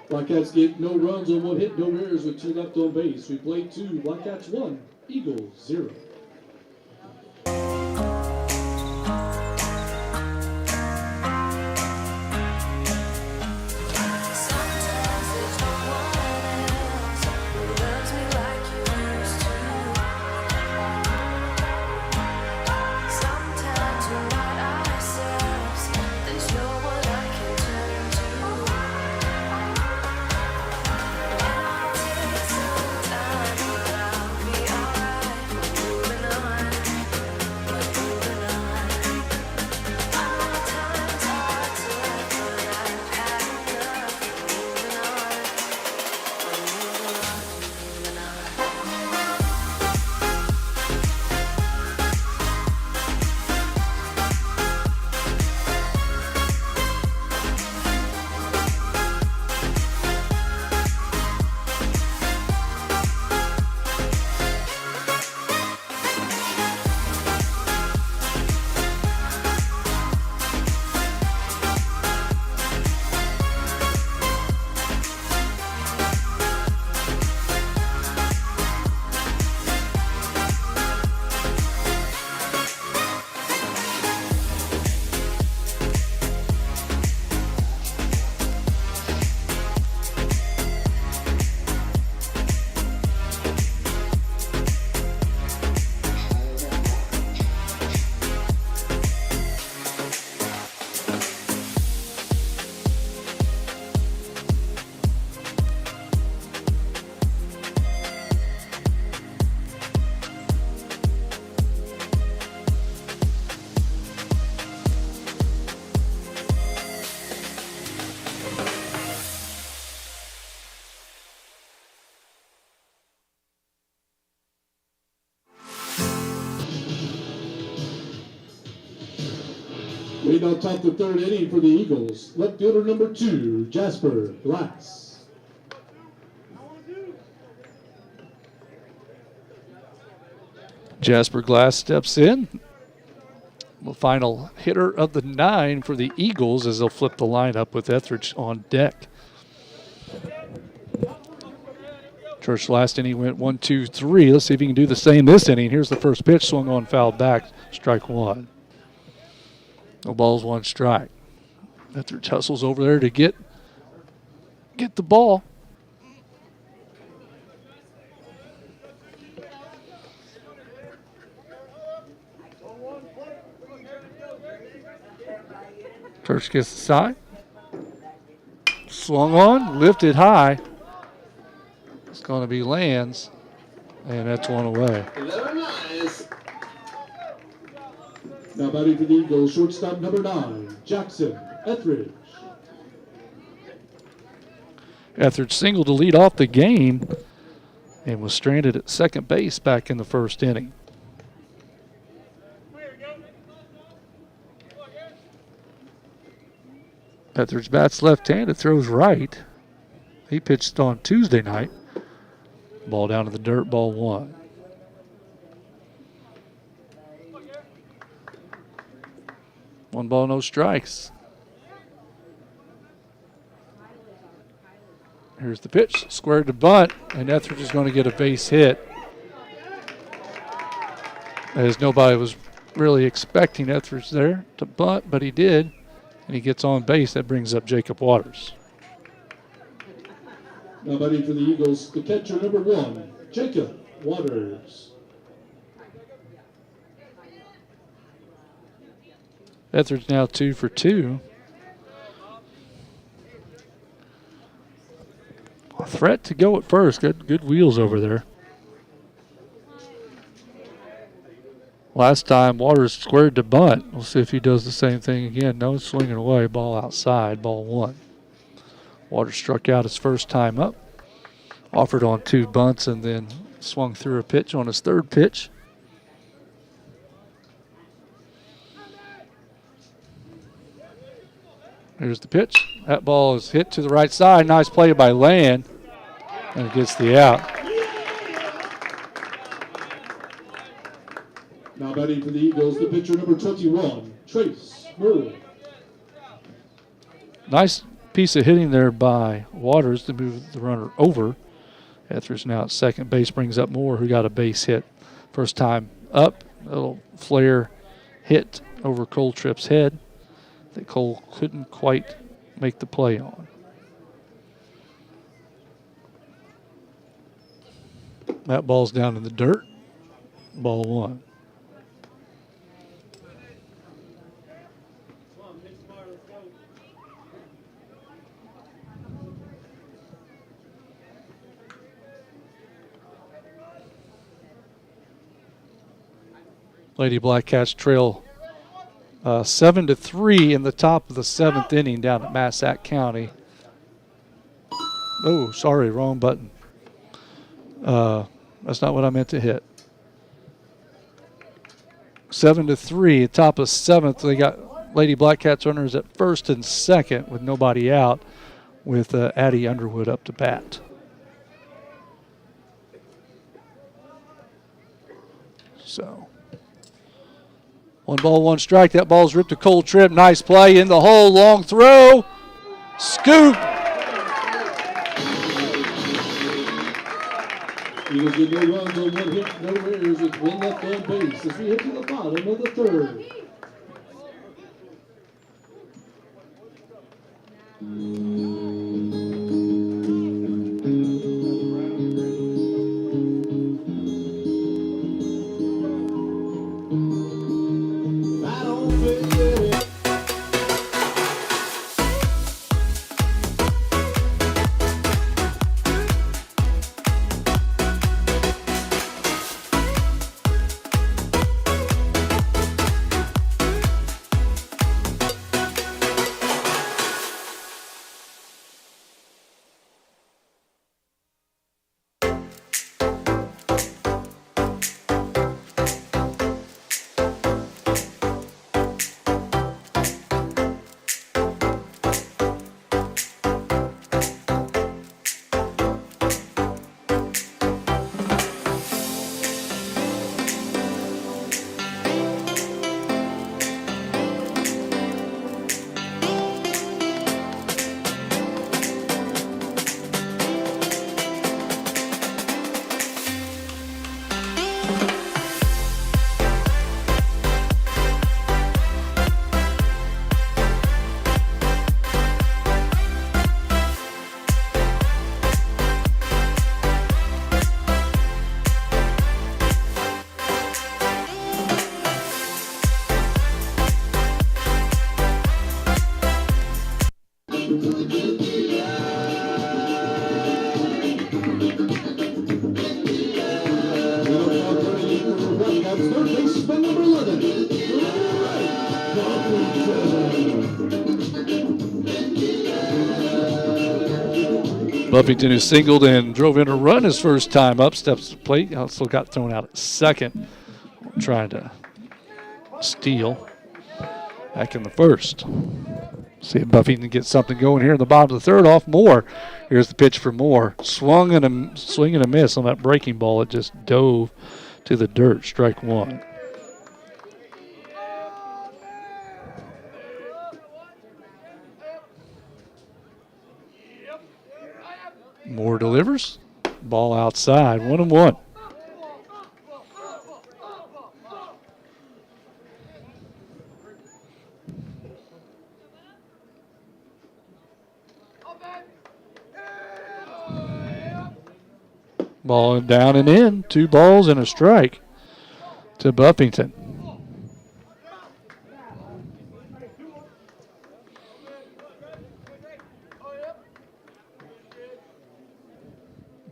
Blackcats get no runs on 1 hit, no errors with 2 left on base. We play 2, Blackcats 1, Eagles 0. We now top the 3rd inning for the Eagles. Left fielder number 2, Jasper Glass. Jasper Glass steps in. The final hitter of the 9 for the Eagles as they'll flip the lineup with Etheridge on deck. Church last inning went 1, 2, 3. Let's see if he can do the same this inning. Here's the first pitch, swung on, fouled back, strike 1. No balls, 1 strike. Etheridge hustles over there to get the ball. Church gets the side. Swung on, lifted high. It's going to be Lands, and that's 1 away. Now batting for the Eagles, shortstop number 9, Jackson Etheridge. Etheridge singled to lead off the game and was stranded at second base back in the 1st inning. Etheridge bats left-handed, throws right. He pitched on Tuesday night. Ball down to the dirt, ball 1. 1 ball, no strikes. Here's the pitch, squared to bunt, and Etheridge is going to get a base hit. As nobody was really expecting Etheridge there to bunt, but he did, and he gets on base. That brings up Jacob Waters. Now batting for the Eagles, the catcher number 1, Jacob Waters. Etheridge now 2 for 2. A threat to go at first. Good wheels over there. Last time Waters squared to bunt. We'll see if he does the same thing again. No swinging away. Ball outside. Ball 1. Waters struck out his first time up. Offered on 2 bunts and then swung through a pitch on his 3rd pitch. Here's the pitch. That ball is hit to the right side. Nice play by Land. And it gets the out. Now batting for the Eagles, the pitcher number 21, Trace Murray. Nice piece of hitting there by Waters to move the runner over. Etheridge now at second base brings up Moore, who got a base hit. First time up, a little flare hit over Cole Tripp's head that Cole couldn't quite make the play on. That ball's down in the dirt. Ball 1. Lady Blackcats trail 7-3 in the top of the 7th inning down at Massac County. Oh, sorry, wrong button. That's not what I meant to hit. 7-3, top of 7th. They got Lady Blackcats runners at first and second with nobody out, with Addie Underwood up to bat. So 1 ball, 1 strike. That ball's ripped to Cole Tripp. Nice play in the hole. Long throw. Scoop. Eagles get no runs on 1 hit, no errors. It's 1 left on base as we hit to the bottom of the 3rd. Buffington, who singled and drove in a run his first time up, steps to the plate. Also got thrown out at second, trying to steal back in the first. See if Buffington gets something going here in the bottom of the 3rd off Moore. Here's the pitch for Moore. Swing and a miss on that breaking ball. It just dove to the dirt. Strike 1. Moore delivers. Ball outside, 1-1. Ball down and in. 2 balls and a strike to Buffington.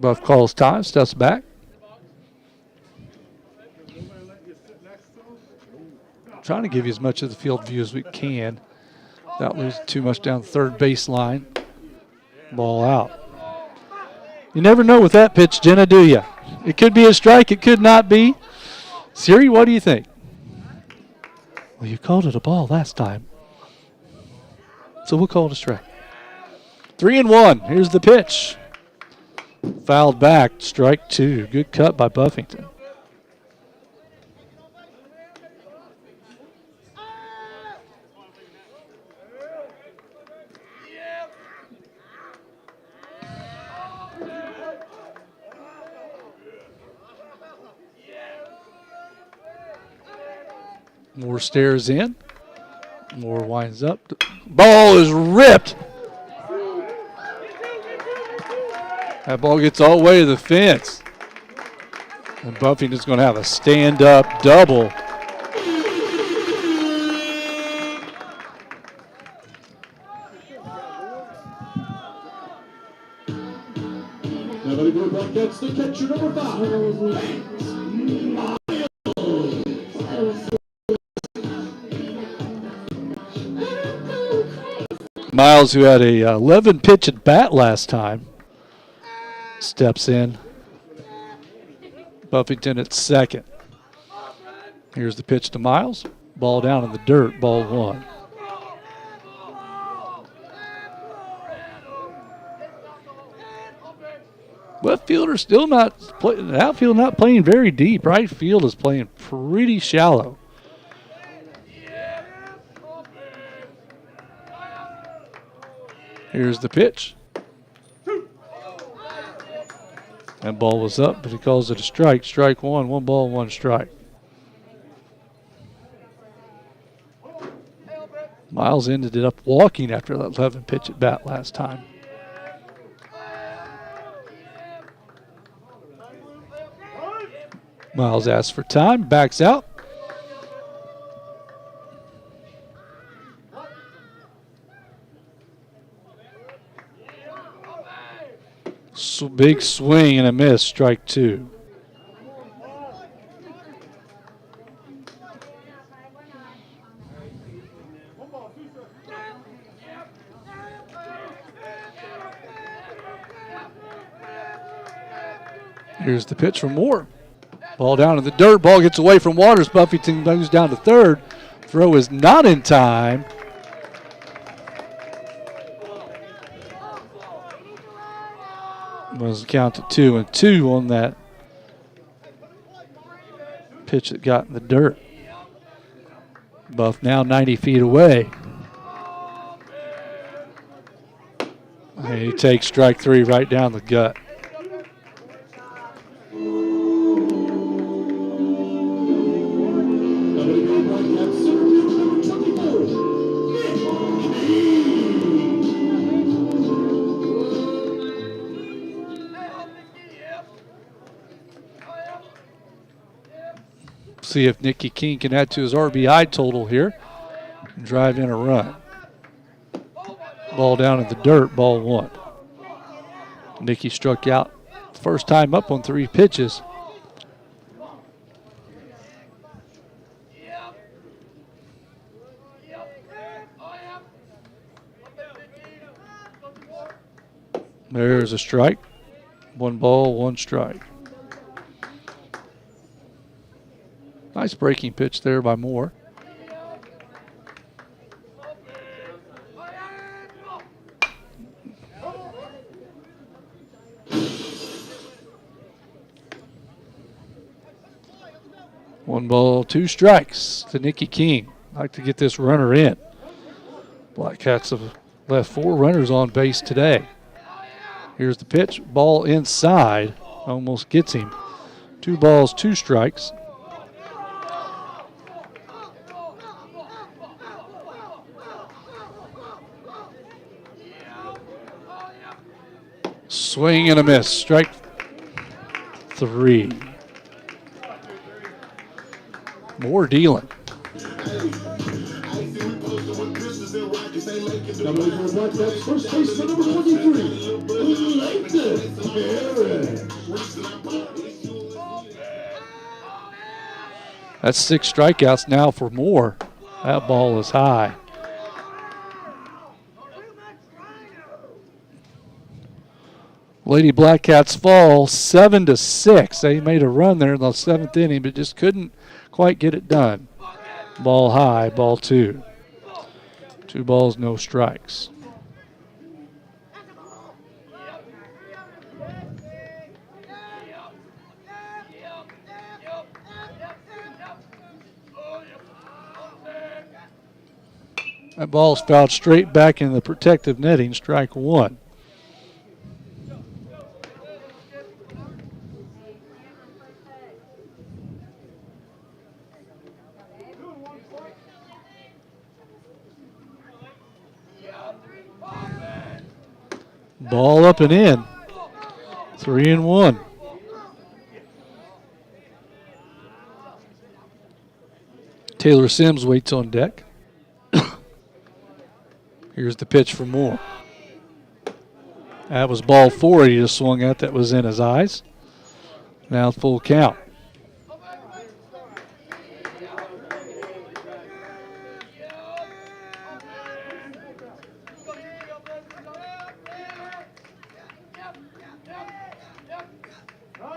Buff calls time, steps back. Trying to give you as much of the field view as we can without losing too much down the third baseline. Ball out. You never know with that pitch, Jenna, do you? It could be a strike, it could not be. Siri, what do you think? Well, you called it a ball last time, so we'll call it a strike. 3-1. Here's the pitch. Fouled back, strike 2. Good cut by Buffington. Moore stares in. Moore winds up. Ball is ripped. That ball gets all the way to the fence. And Buffington's going to have a stand-up double. Now going to go Blackcats, the catcher, number 5. Miles, who had a 11 pitch at bat last time, steps in. Buffington at second. Here's the pitch to Miles. Ball down in the dirt, ball 1. Left fielder still not playing, outfield not playing very deep. Right field is playing pretty shallow. Here's the pitch. That ball was up, but he calls it a strike. Strike 1, 1 ball, 1 strike. Miles ended up walking after that 11 pitch at bat last time. Miles asks for time, backs out. So big swing and a miss, strike 2. Here's the pitch from Moore. Ball down in the dirt. Ball gets away from Waters. Buffington moves down to third. Throw is not in time. Was count to 2-2 on that pitch that got in the dirt. Buff now 90 feet away. And he takes strike 3 right down the gut. See if Nicky King can add to his RBI total here and drive in a run. Ball down in the dirt, ball 1. Nicky struck out first time up on 3 pitches. There's a strike. 1 ball, 1 strike. Nice breaking pitch there by Moore. One ball, 2 strikes to Nicky King. Like to get this runner in. Blackcats have left 4 runners on base today. Here's the pitch. Ball inside. Almost gets him. 2 balls, 2 strikes. Swing and a miss. Strike 3. More dealing. Number 8 for the Blackcats, first baseman number 23, Leighton. That's 6 strikeouts now for Moore. That ball is high. Lady Blackcats fall 7-6. They made a run there in the 7th inning, but just couldn't quite get it done. Ball high, ball 2. 2 balls, no strikes. That ball's fouled straight back in the protective netting, strike 1. Ball up and in. 3-1. Taylor Sims waits on deck. Here's the pitch for Moore. That was ball 4 he just swung at that was in his eyes. Now full count.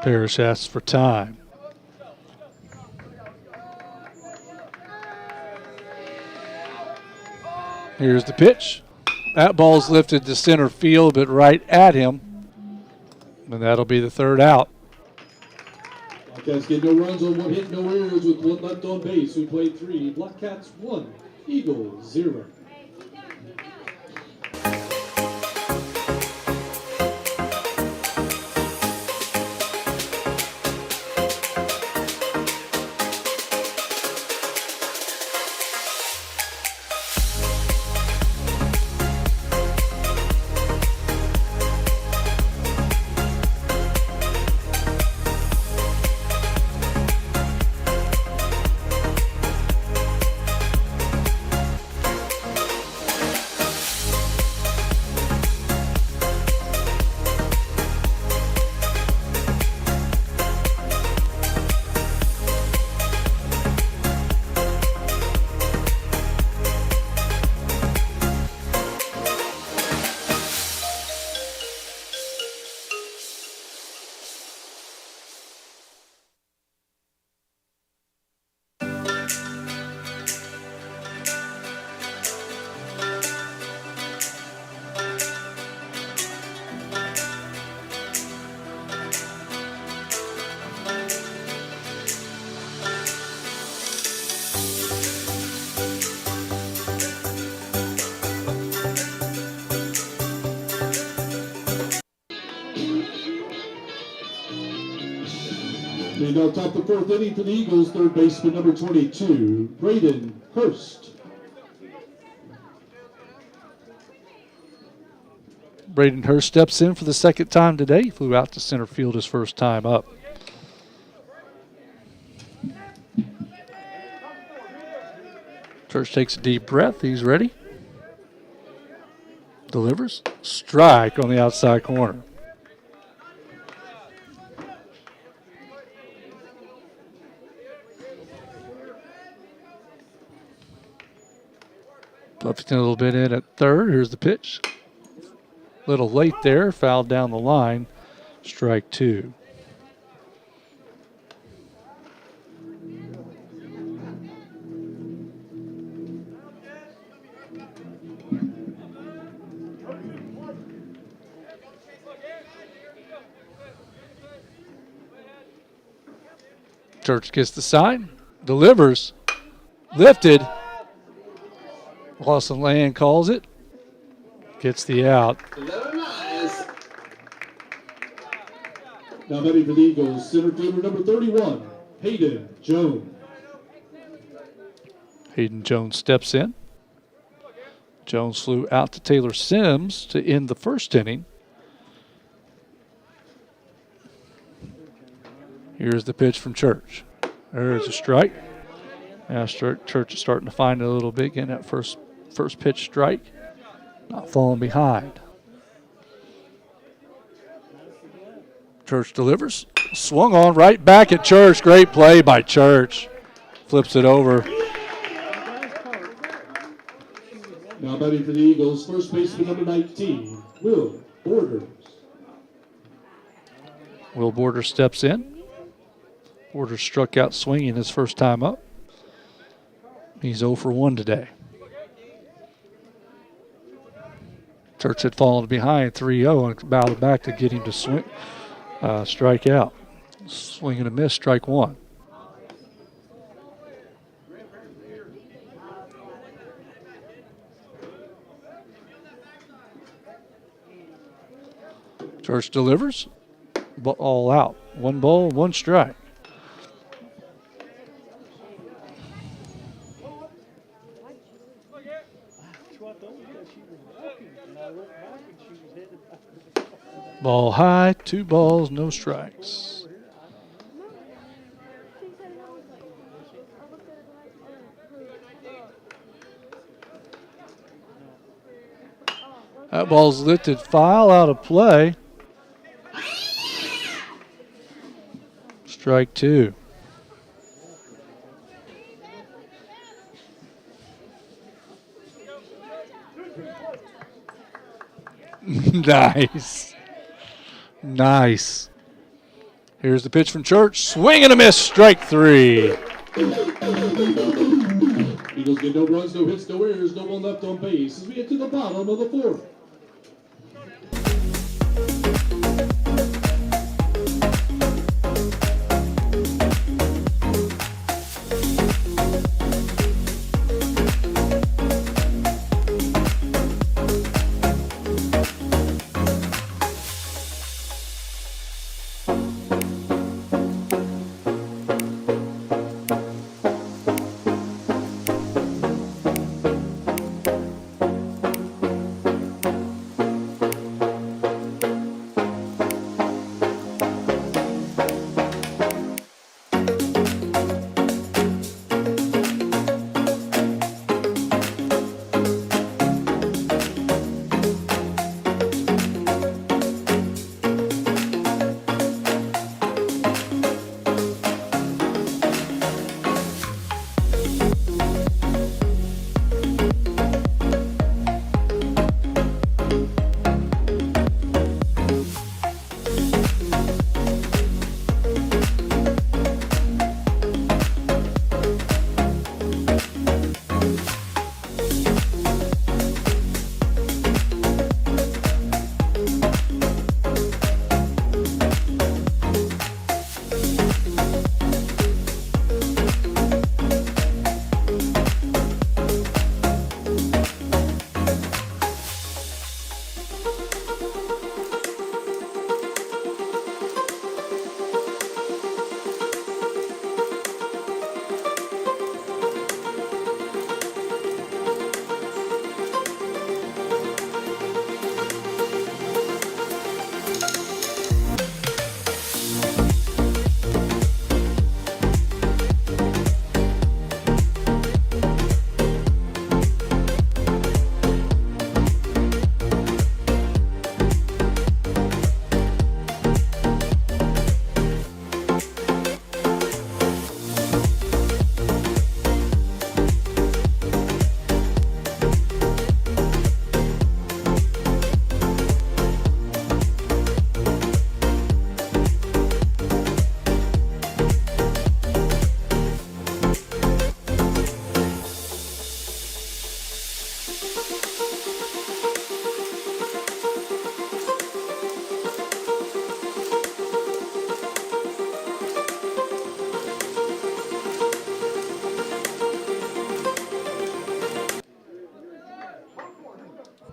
Parrish asks for time. Here's the pitch. That ball's lifted to center field, but right at him. And that'll be the 3rd out. Blackcats get no runs on 1 hit, no errors with 1 left on base. We played 3. Blackcats 1, Eagles 0. We now top the 4th inning for the Eagles, 3rd baseman number 22, Braden Hurst. Braden Hurst steps in for the 2nd time today. He flew out to center field his first time up. Hurst takes a deep breath. He's ready. Delivers. Strike on the outside corner. Buffington a little bit in at 3rd. Here's the pitch. Little late there. Fouled down the line. Strike 2. Church gets the sign. Delivers. Lifted. Lawson Land calls it. Gets the out. Now batting for the Eagles, center fielder number 31, Hayden Jones. Hayden Jones steps in. Jones flew out to Taylor Sims to end the first inning. Here's the pitch from Church. There's a strike. Now Church is starting to find it a little bit, getting that first pitch strike. Not falling behind. Church delivers. Swung on right back at Church. Great play by Church. Flips it over. Now batting for the Eagles, first baseman number 19, Will Borders. Will Borders steps in. Borders struck out swinging his first time up. He's 0 for 1 today. Church had fallen behind 3-0 and battled back to get him to swing, strike out. Swing and a miss, strike one. Church delivers. All out. 1 ball, 1 strike. Ball high, 2 balls, no strikes. That ball's lifted, foul out of play. Strike 2. Nice. Nice. Here's the pitch from Church. Swing and a miss. Strike 3. Eagles get no runs, no hits, no errors, no one left on base as we get to the bottom of the 4th.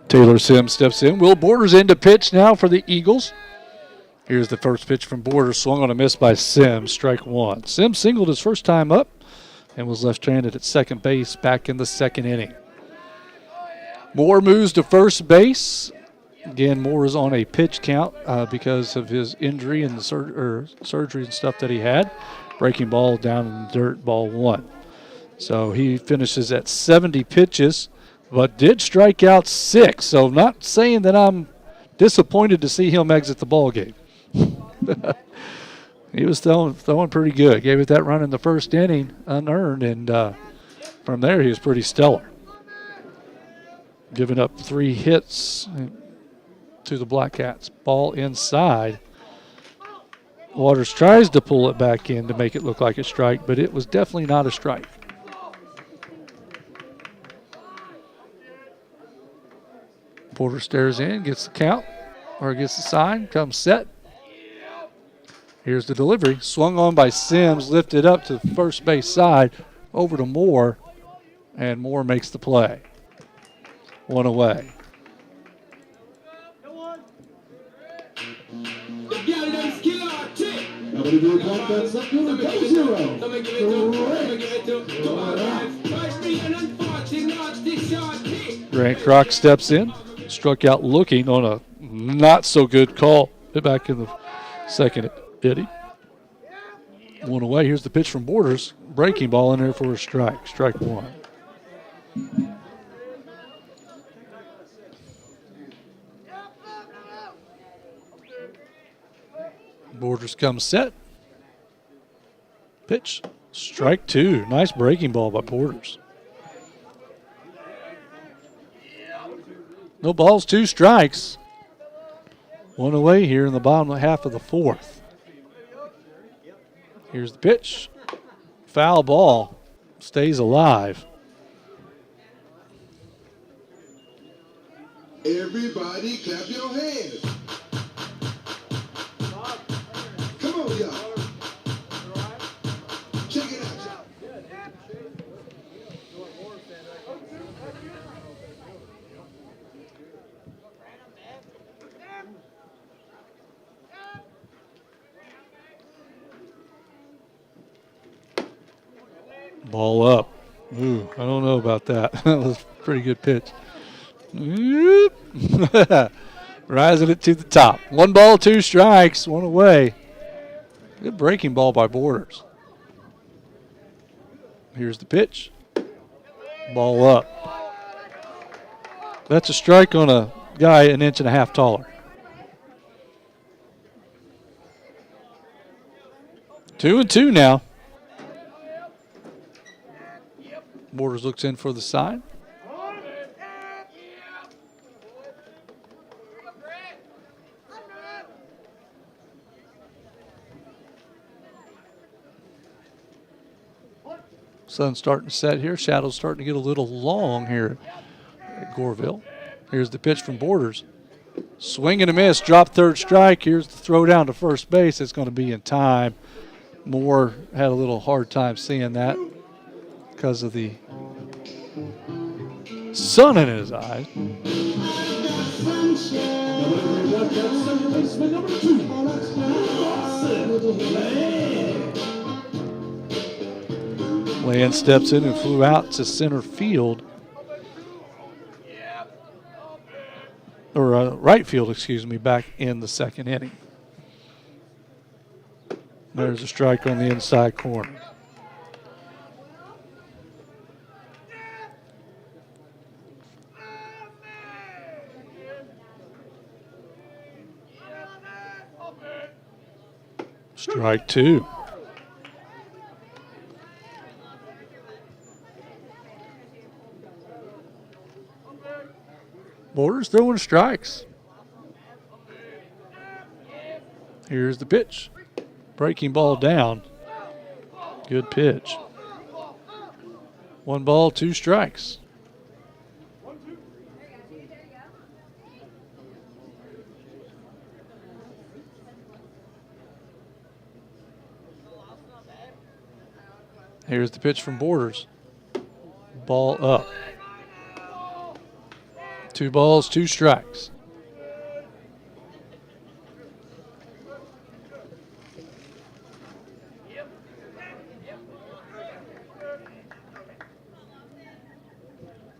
Taylor Sims steps in. Will Borders in to pitch now for the Eagles. Here's the first pitch from Borders, swung on a miss by Sims, strike one. Sims singled his first time up and was left stranded at second base back in the second inning. Moore moves to first base. Again, Moore is on a pitch count because of his injury and the surgery and stuff that he had. Breaking ball down in the dirt, ball one. So he finishes at 70 pitches, but did strike out 6. So not saying that I'm disappointed to see him exit the ball game. He was throwing pretty good. Gave it that run in the first inning, unearned, and from there he was pretty stellar. Giving up 3 hits to the Blackcats. Ball inside. Waters tries to pull it back in to make it look like a strike, but it was definitely not a strike. Porter stares in, gets the count, or gets the sign, comes set. Here's the delivery. Swung on by Sims, lifted up to the first base side, over to Moore, and Moore makes the play. 1 away. Grant Kroc steps in, struck out looking on a not so good call back in the second inning. 1 away. Here's the pitch from Borders. Breaking ball in there for a strike. Strike one. Borders comes set. Pitch. Strike two. Nice breaking ball by Borders. No balls, 2 strikes. 1 away here in the bottom half of the 4th. Here's the pitch. Foul ball. Stays alive. Everybody clap your hands. Come on, y'all. Check it out. Ball up. Ooh, I don't know about that. That was a pretty good pitch. Rising it to the top. 1 ball, 2 strikes, 1 away. Good breaking ball by Borders. Here's the pitch. Ball up. That's a strike on a guy 1.5 inches taller. 2-2 now. Borders looks in for the sign. Sun's starting to set here. Shadow's starting to get a little long here at Goreville. Here's the pitch from Borders. Swing and a miss. Drop third strike. Here's the throw down to first base. It's going to be in time. Moore had a little hard time seeing that because of the sun in his eyes. Land steps in and flew out to center field. Or right field, excuse me, back in the second inning. There's a strike on the inside corner. Strike two. Borders throwing strikes. Here's the pitch. Breaking ball down. Good pitch. 1 ball, 2 strikes. Here's the pitch from Borders. Ball up. 2 balls, 2 strikes.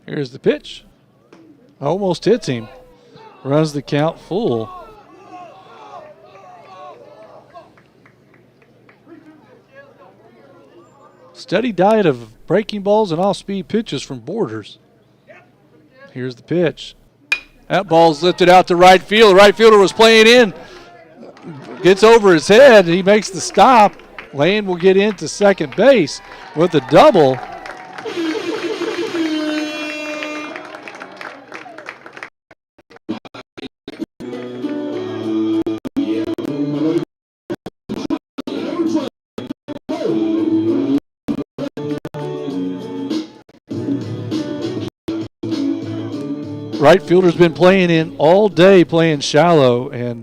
Here's the pitch. Almost hits him. Runs the count full. Steady diet of breaking balls and off-speed pitches from Borders. Here's the pitch. That ball's lifted out to right field. The right fielder was playing in. Gets over his head. He makes the stop. Lane will get into second base with a double. Right fielder's been playing in all day, playing shallow, and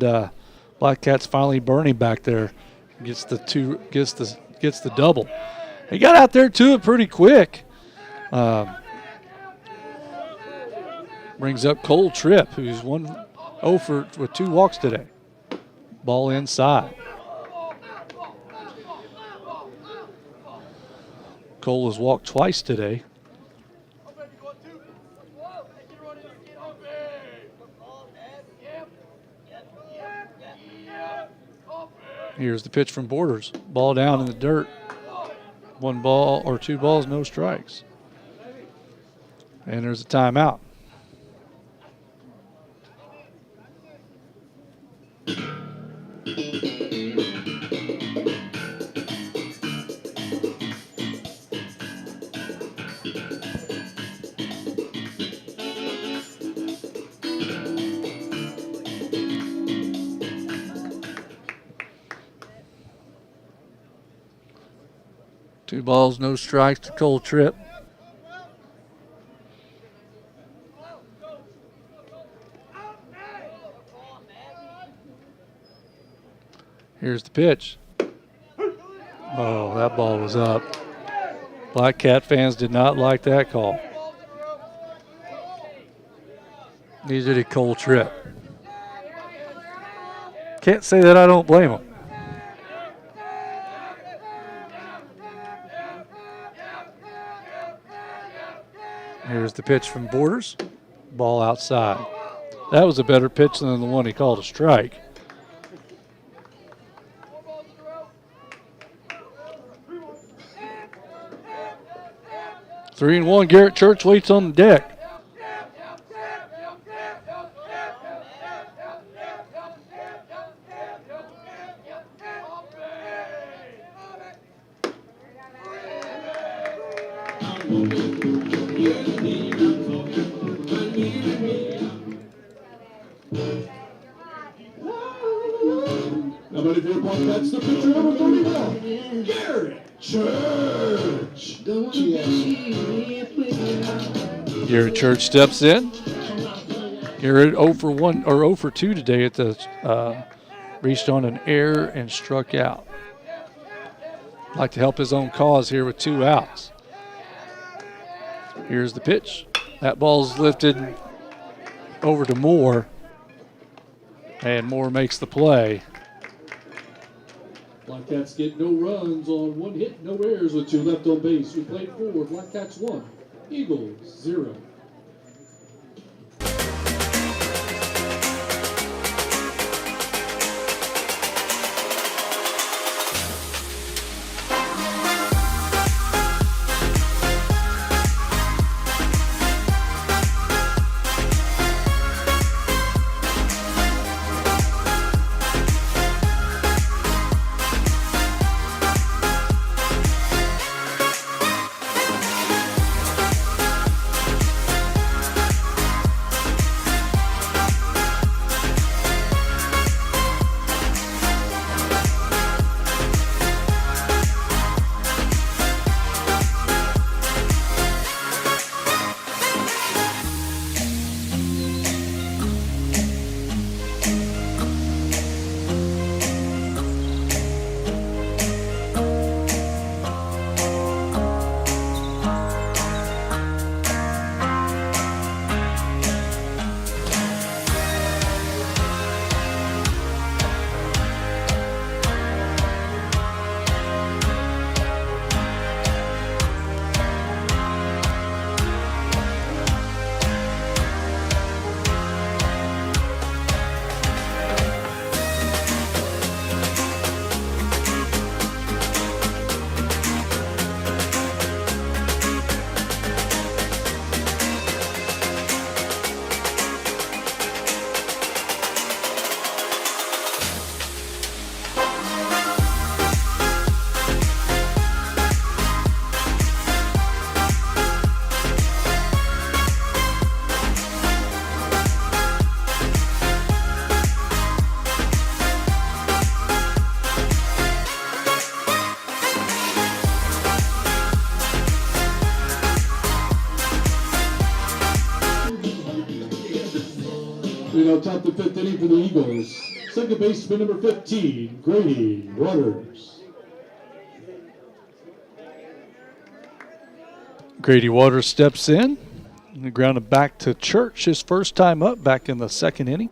Blackcats finally burning back there. Gets the double. He got out there to it pretty quick. Brings up Cole Tripp, who's 1-0 with 2 walks today. Ball inside. Cole has walked twice today. Here's the pitch from Borders. Ball down in the dirt. 1 ball or 2 balls, no strikes. And there's a timeout. Two balls, no strikes to Cole Tripp. Here's the pitch. Oh, that ball was up. Blackcat fans did not like that call. Neither did Cole Tripp. Can't say that I don't blame him. Here's the pitch from Borders. Ball outside. That was a better pitch than the one he called a strike. Three and one, Garrett Church waits on the deck. Number 4, that's the pitcher, number 31, Garrett Church. Garrett Church steps in. Garrett 0 for 1 or 0 for 2 today at the reached on an error and struck out. Like to help his own cause here with 2 outs. Here's the pitch. That ball's lifted over to Moore, and Moore makes the play. Blackcats get no runs on 1 hit, no errors with 2 left on base. We played 4, Blackcats 1, Eagles 0. the fifth inning for the Eagles. Second baseman number 15, Grady Waters. Grady Waters steps in. And grounded back to Church his first time up back in the second inning.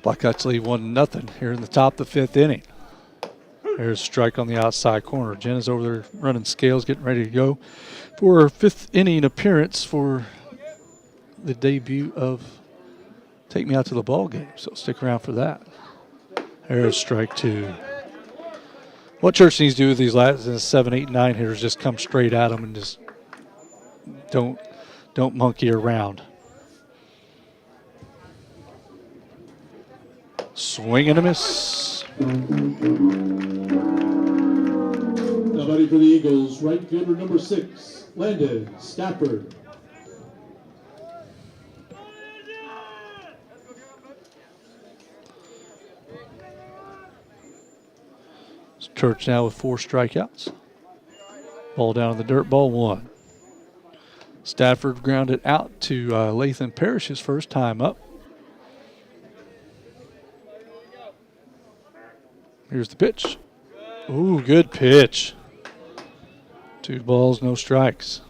Blackcats lead 1-0 here in the top of the fifth inning. There's a strike on the outside corner. Jenna's over there running scales, getting ready to go for her fifth inning appearance for the debut of Take Me Out to the Ball Game. So stick around for that. There's strike two. What Church needs to do with these last 7, 8, 9 hitters, just come straight at them and just don't monkey around. Swing and a miss. Now batting for the Eagles, right fielder number 6, Landon Stafford. Church now with 4 strikeouts. Ball down in the dirt, ball 1. Stafford grounded out to Lathan Parrish his first time up. Here's the pitch. Ooh, good pitch. 2 balls, no strikes.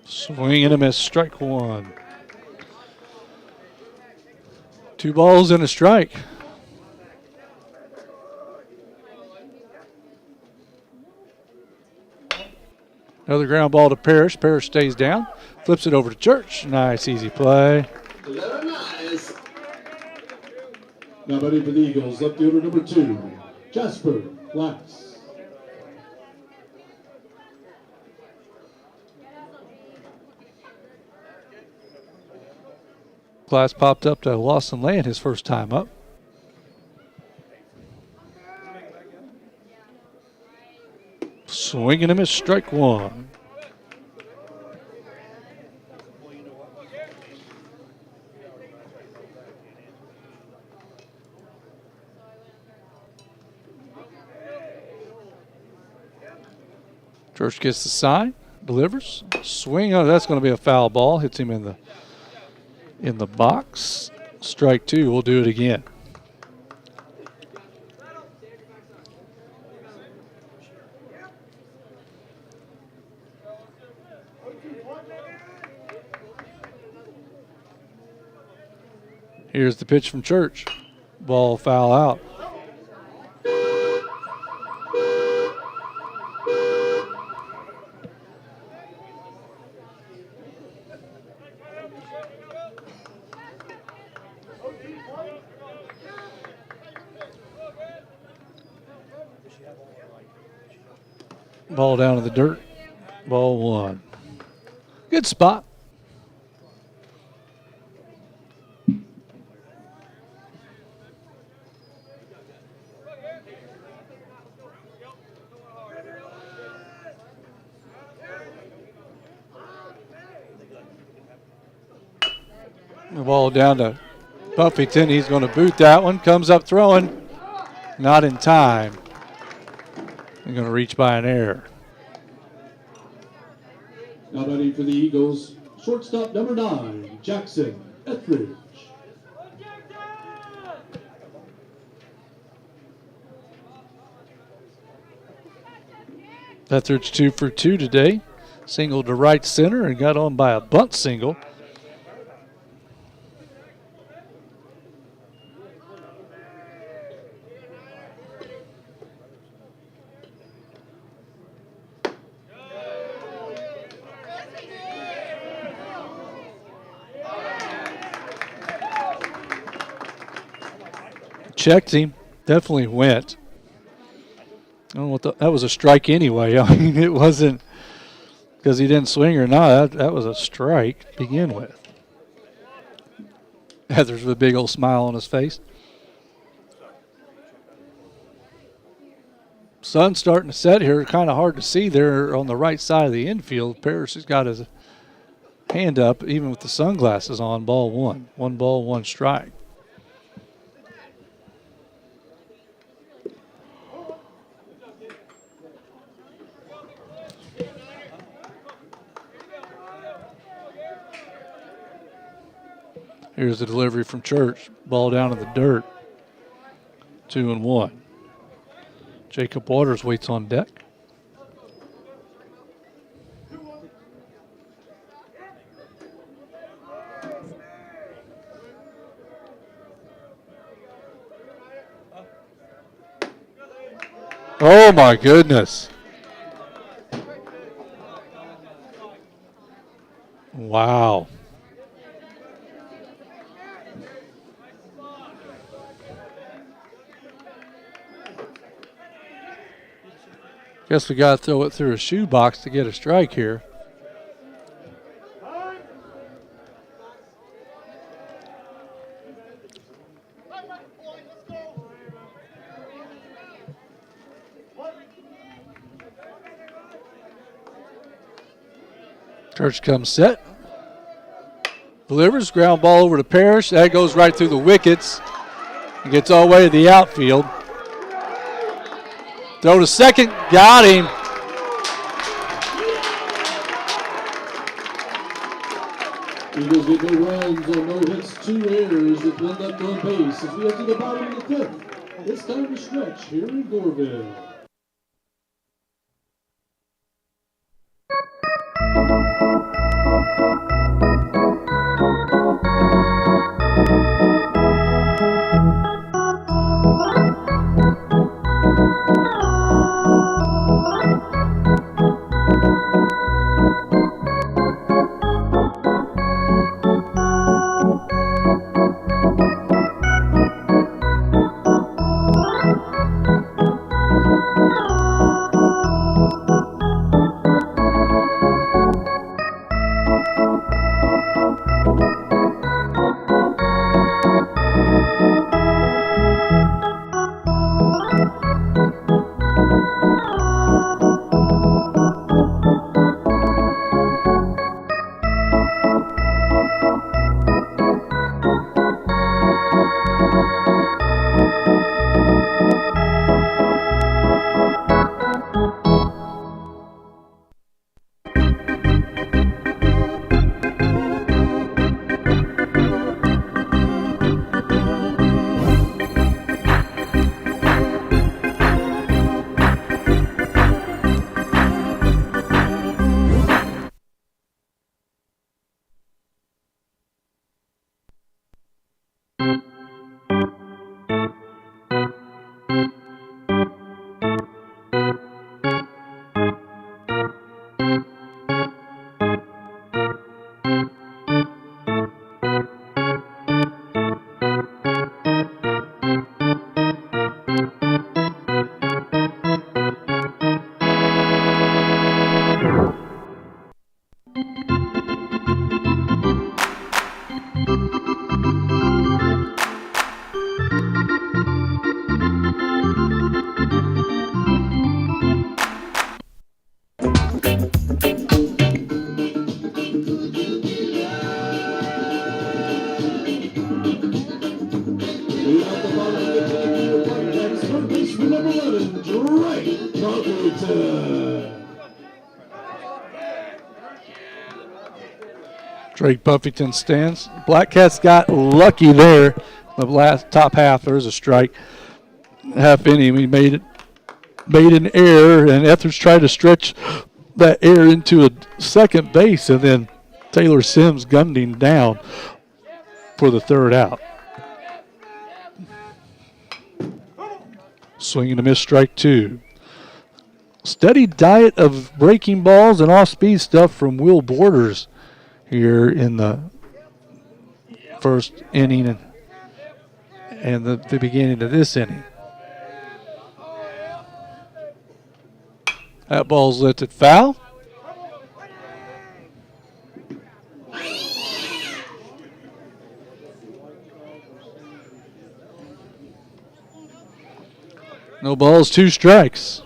Swing and a miss, strike 1. 2 balls and a strike. Another ground ball to Parrish. Parrish stays down, flips it over to Church. Nice, easy play. Very nice. Now batting for the Eagles, left fielder number 2, Jasper Glass. Glass popped up to Lawson Land his first time up. Swing and a miss, strike 1. Church gets the sign, delivers, swing. Oh, that's going to be a foul ball. Hits him in the box. Strike 2. We'll do it again. Here's the pitch from Church. Ball foul out. Ball down in the dirt. Ball 1. Good spot. The ball down to Buffington. He's going to boot that one. Comes up throwing. Not in time. They're going to reach by an error. Now batting for the Eagles, shortstop number 9, Jackson Etheridge. Etheridge 2 for 2 today. Singled to right center and got on by a bunt single. Checked him. Definitely went. I don't know what that was a strike anyway. I mean, it wasn't because he didn't swing or not. That was a strike to begin with. Heather's with a big old smile on his face. Sun's starting to set here. Kind of hard to see there on the right side of the infield. Parrish has got his hand up, even with the sunglasses on. Ball 1. 1 ball, 1 strike. Here's the delivery from Church. Ball down in the dirt. 2-1. Jacob Waters waits on deck. Oh my goodness. Wow. Guess we got to throw it through a shoebox to get a strike here. Church comes set. Delivers, ground ball over to Parrish. That goes right through the wickets. It gets all the way to the outfield. Throw to second, got him. Eagles get no runs on no hits, 2 errors that build up on base as we head to the bottom of the 5th. It's time to stretch here in Goreville. Drake Buffington stands. Blackcats got lucky there. The last top half, there was a strike. Half inning, we made an error, and Etheridge tried to stretch that error into a second base, and then Taylor Sims gunned him down for the third out. Swing and a miss, strike 2. Steady diet of breaking balls and off-speed stuff from Will Borders here in the first inning and the beginning of this inning. That ball's lifted foul. No balls, 2 strikes.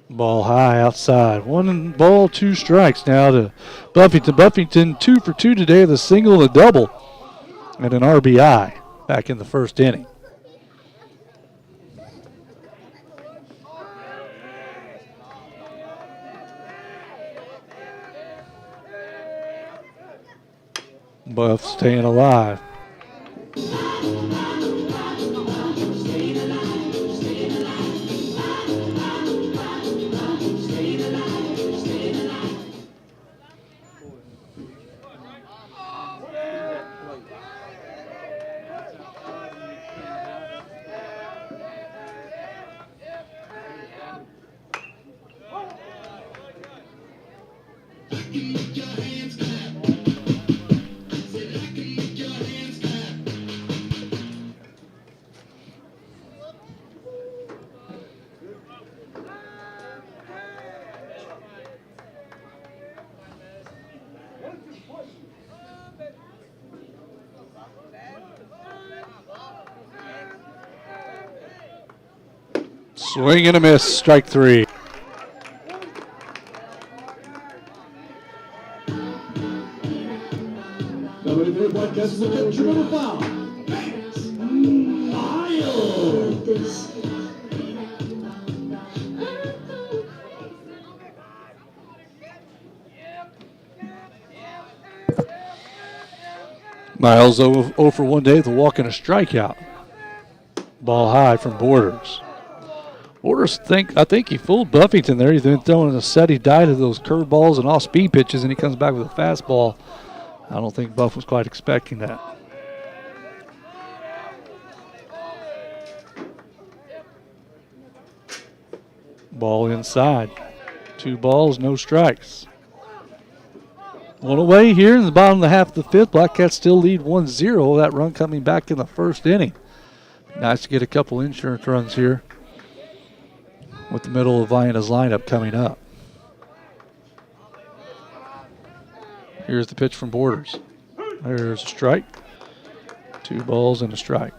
Ball high outside. 1 ball, 2 strikes now to Buffington. Buffington 2 for 2 today with a single and a double and an RBI back in the first inning. Buff staying alive. Swing and a miss, strike 3. Number 4, Blackcats will get triple foul. Miles. Miles 0 for 1 day with a walk and a strikeout. Ball high from Borders. Borders, I think he fooled Buffington there. He's been throwing a steady diet of those curveballs and off-speed pitches, and he comes back with a fastball. I don't think Buff was quite expecting that. Ball inside. 2 balls, no strikes. One away here in the bottom of the half of the 5th. Blackcats still lead 1-0. That run coming back in the 1st inning. Nice to get a couple insurance runs here with the middle of Vienna's lineup coming up. Here's the pitch from Borders. There's a strike. 2 balls and a strike.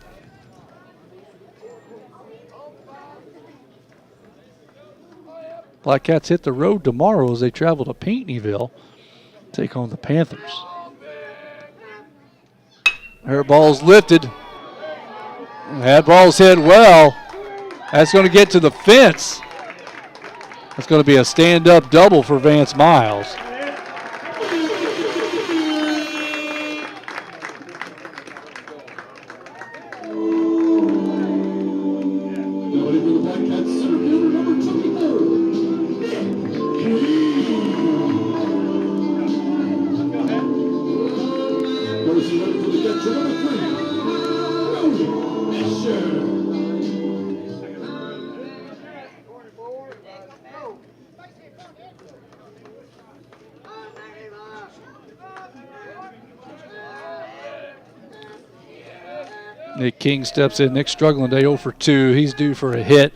Blackcats hit the road tomorrow as they travel to Pinckneyville, take on the Panthers. Air ball's lifted. That ball's hit well. That's going to get to the fence. That's going to be a stand-up double for Vance Miles. Nick King steps in. Nick's struggling today, 0 for 2. He's due for a hit.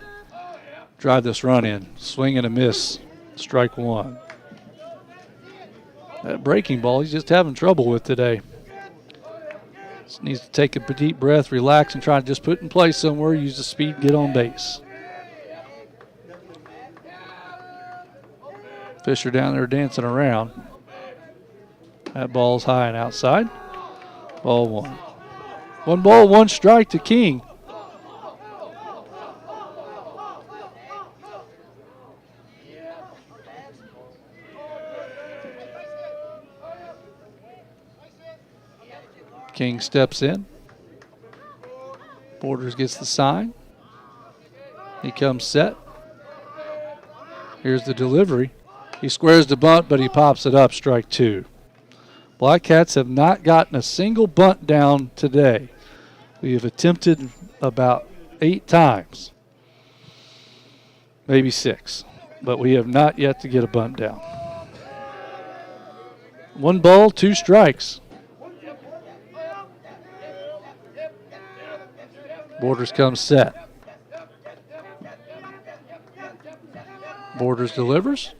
Drive this run in. Swing and a miss. Strike 1. That breaking ball he's just having trouble with today. Just needs to take a deep breath, relax, and try to just put it in place somewhere, use the speed, get on base. Fisher down there dancing around. That ball's high and outside. Ball 1. 1 ball, 1 strike to King. King steps in. Borders gets the sign. He comes set. Here's the delivery. He squares the bunt, but he pops it up, strike 2. Blackcats have not gotten a single bunt down today. We have attempted about 8 times, maybe 6, but we have not yet to get a bunt down. 1 ball, 2 strikes. Borders comes set. Borders delivers.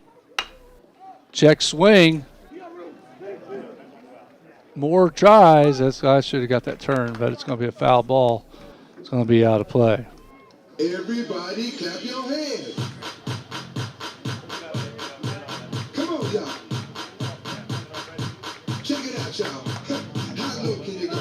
Check swing. More tries. I should have got that turn, but it's going to be a foul ball. It's going to be out of play. Everybody clap your hands. Come on, y'all. Check it out, y'all. How low can you go?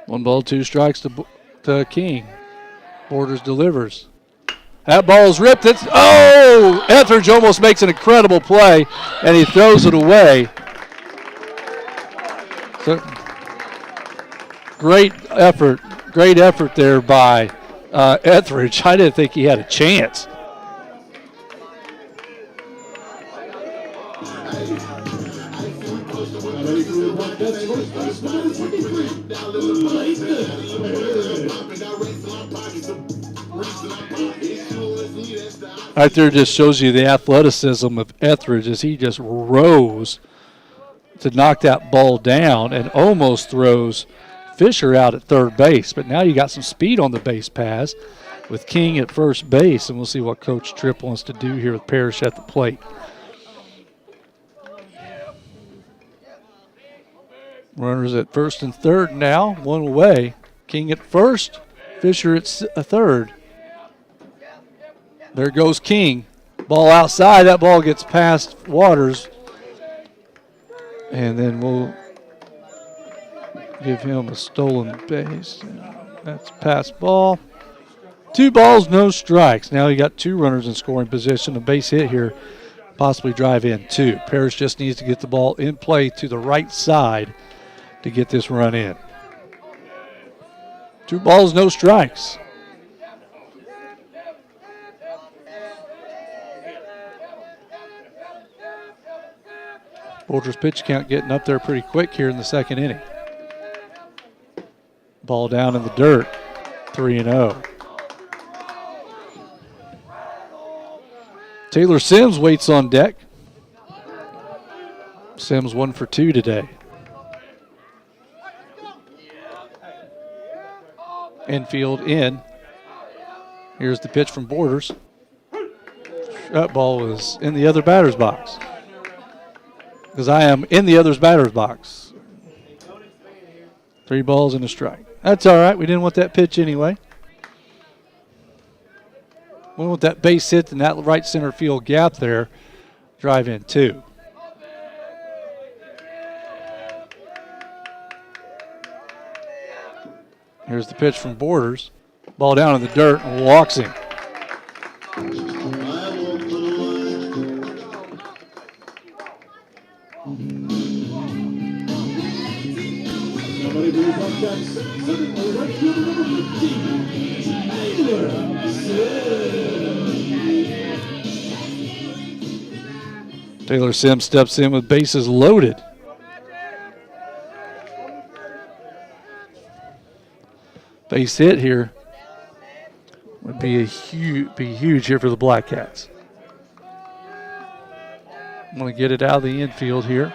One ball, 2 strikes to King. Borders delivers. That ball's ripped. Etheridge almost makes an incredible play, and he throws it away. So, great effort there by Etheridge. I didn't think he had a chance. Right there just shows you the athleticism of Etheridge as he just rose to knock that ball down and almost throws Fisher out at third base. But now you got some speed on the base pass with King at first base, and we'll see what Coach Tripp wants to do here with Parrish at the plate. Runners at first and third now, one away. King at first, Fisher at third. There goes King. Ball outside. That ball gets past Waters. And then we'll give him a stolen base. That's pass ball. 2 balls, no strikes. Now you got 2 runners in scoring position. A base hit here, possibly drive in 2. Parrish just needs to get the ball in play to the right side to get this run in. 2 balls, no strikes. Borders pitch count getting up there pretty quick here in the second inning. Ball down in the dirt, 3-0. Taylor Sims waits on deck. Sims 1 for 2 today. Infield in. Here's the pitch from Borders. That ball was in the other batter's box. Because I am in the other's batter's box. 3 balls and a strike. That's all right. We didn't want that pitch anyway. We want that base hit in that right center field gap there. Drive in 2. Here's the pitch from Borders. Ball down in the dirt and walks him. Taylor Sims steps in with bases loaded. Base hit here would be huge here for the Blackcats. I'm going to get it out of the infield here.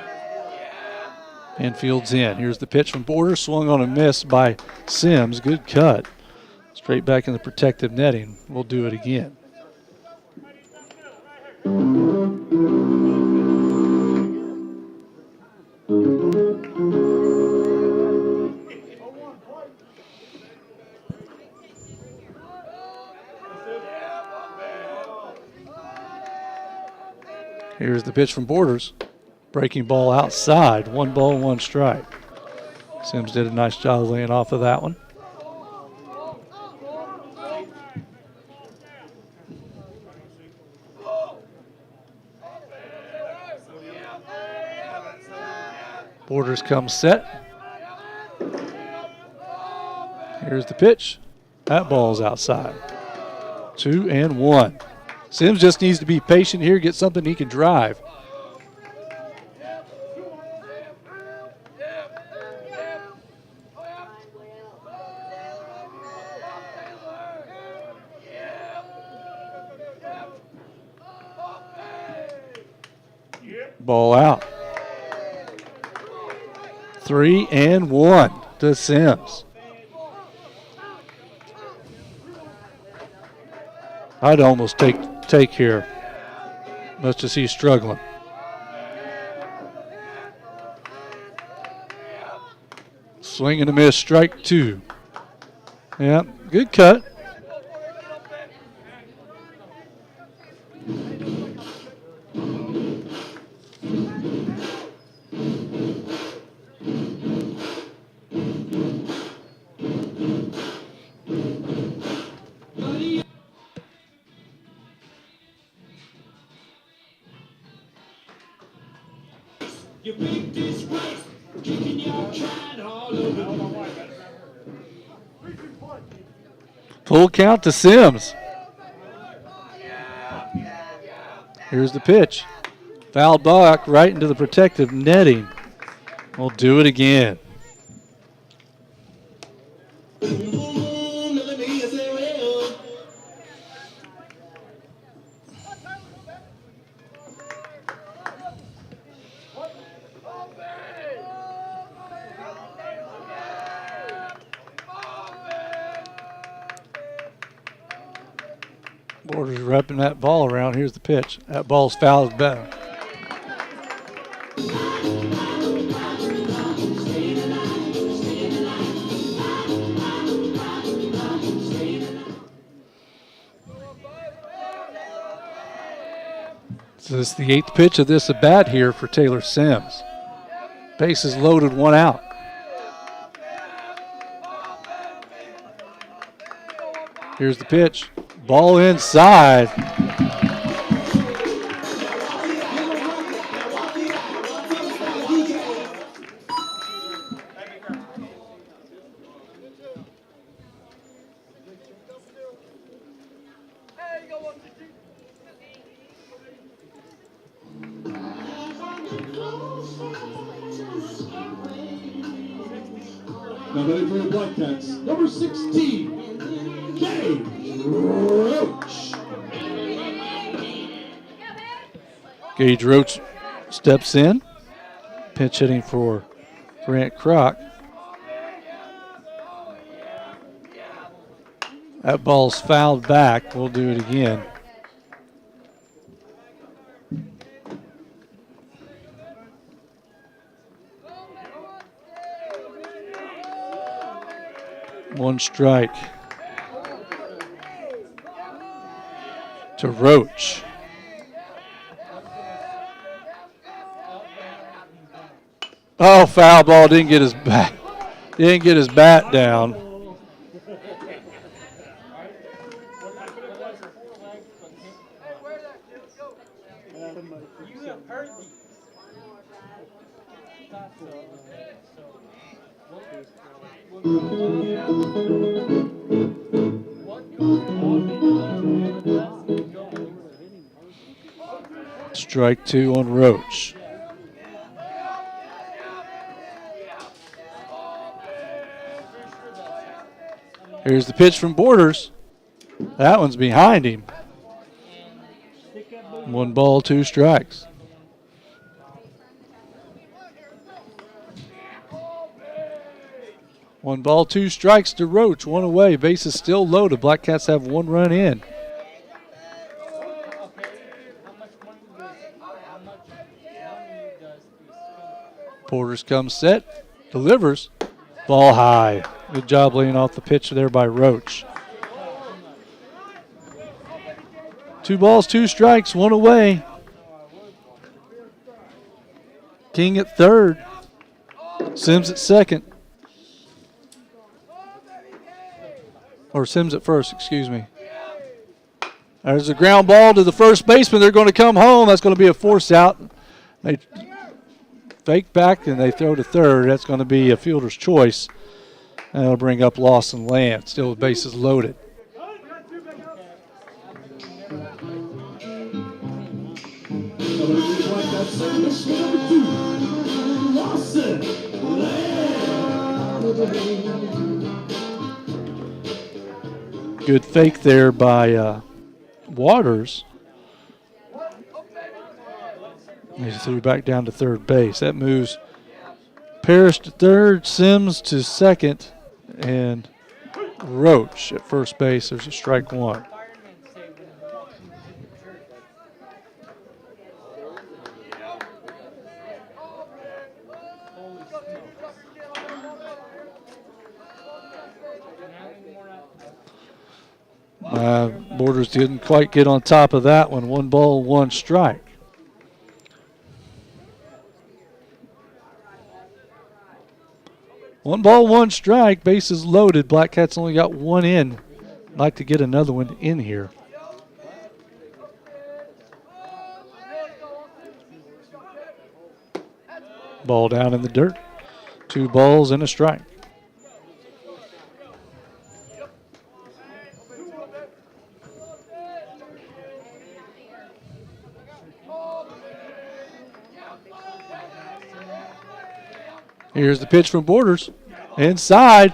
Infield's in. Here's the pitch from Borders, swung on a miss by Sims. Good cut. Straight back in the protective netting. We'll do it again. Here's the pitch from Borders. Breaking ball outside. 1 ball, 1 strike. Sims did a nice job laying off of that one. Borders comes set. Here's the pitch. That ball's outside. 2-1. Sims just needs to be patient here, get something he can drive. Ball out. 3-1 to Sims. I'd almost take here, much as he's struggling. Swing and a miss, strike 2. Yeah, good cut. You big disgrace, kicking your can all over. Full count to Sims. Here's the pitch. Fouled back right into the protective netting. We'll do it again. Borders wrapping that ball around. Here's the pitch. That ball's fouled back. So this is the 8th pitch of this at bat here for Taylor Sims. Bases loaded, 1 out. Here's the pitch. Ball inside. Now ready for the Blackcats, number 16, Gage Roach. Gage Roach steps in. Pinch hitting for Grant Kroc. That ball's fouled back. We'll do it again. One strike to Roach. Oh, foul ball. Didn't get his bat. Didn't get his bat down. Strike 2 on Roach. Here's the pitch from Borders. That one's behind him. 1 ball, 2 strikes. One ball, 2 strikes to Roach. 1 away. Bases still loaded. Blackcats have 1 run in. Borders comes set. Delivers. Ball high. Good job laying off the pitch there by Roach. 2 balls, 2 strikes, 1 away. King at third. Sims at second. Or Sims at first, excuse me. There's a ground ball to the first baseman. They're going to come home. That's going to be a force out. They fake back and they throw to third. That's going to be a fielder's choice. And it'll bring up Lawson Land. Still the bases loaded. Good fake there by Waters. He threw back down to third base. That moves Parrish to third, Sims to second, and Roach at first base. There's a strike 1. Borders didn't quite get on top of that one. 1 ball, 1 strike. One ball, 1 strike. Bases loaded. Blackcats only got 1 in. I'd like to get another one in here. Ball down in the dirt. 2 balls and a strike. Here's the pitch from Borders. Inside.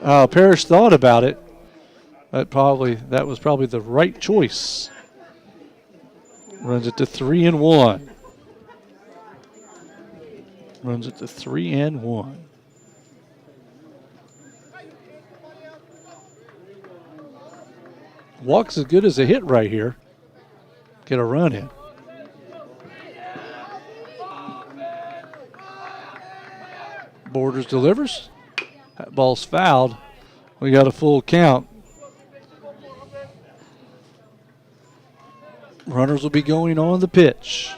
Parrish thought about it. That was probably the right choice. Runs it to 3-1. Runs it to 3-1. Walk's as good as a hit right here. Get a run in. Borders delivers. That ball's fouled. We got a full count. Runners will be going on the pitch.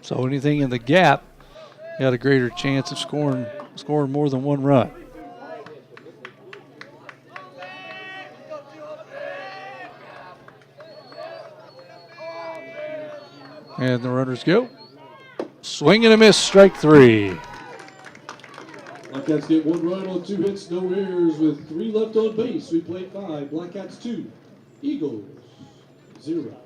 So anything in the gap, got a greater chance of scoring more than 1 run. And the runners go. Swing and a miss, strike 3. Blackcats get 1 run on 2 hits, no errors with 3 left on base. We played 5. Blackcats 2, Eagles 0.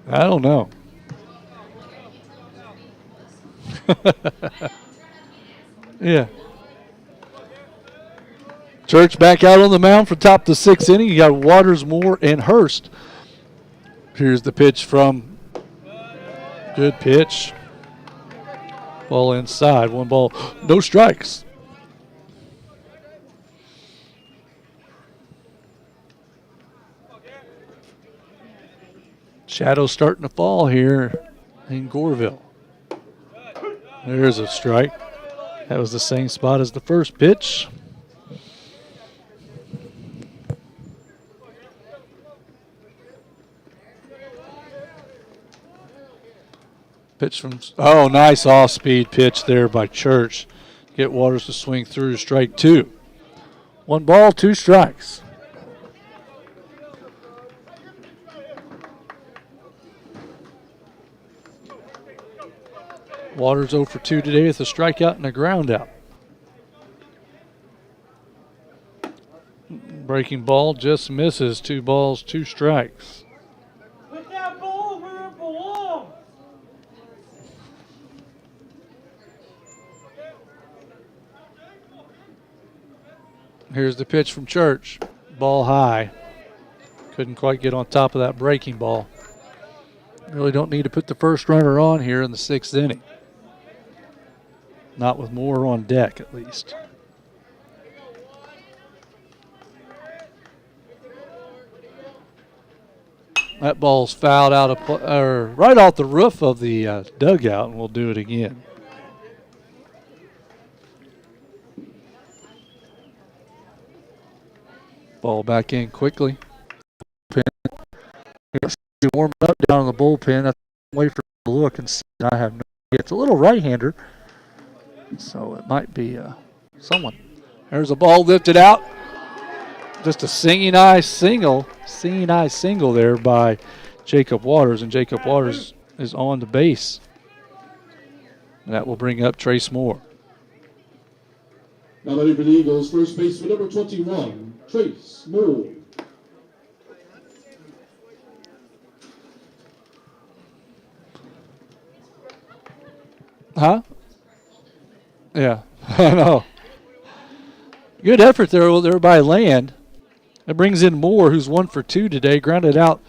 I don't know. Yeah. Church back out on the mound for top of the 6th inning. You got Waters, Moore, and Hurst. Here's the pitch from. Good pitch. Ball inside. 1 ball, no strikes. Shadows starting to fall here in Goreville. There's a strike. That was the same spot as the first pitch. Pitch from, nice off-speed pitch there by Church. Get Waters to swing through, strike 2. 1 ball, 2 strikes. Waters 0 for 2 today with a strikeout and a ground out. Breaking ball just misses. 2 balls, 2 strikes. Put that ball where it belongs. Here's the pitch from Church. Ball high. Couldn't quite get on top of that breaking ball. Really don't need to put the first runner on here in the 6th inning. Not with more on deck, at least. That ball's fouled out of right off the roof of the dugout, and we'll do it again. Ball back in quickly. Warm up down in the bullpen. I wait for the look and see. I have no idea. It's a little right-hander, so it might be someone. There's a ball lifted out. Just a seeing eye single there by Jacob Waters, and Jacob Waters is on the base. And that will bring up Trace Moore. Now ready for the Eagles, first baseman number 21, Trace Moore. Huh? Yeah, I know. Good effort there by Land. That brings in Moore, who's 1 for 2 today, grounded out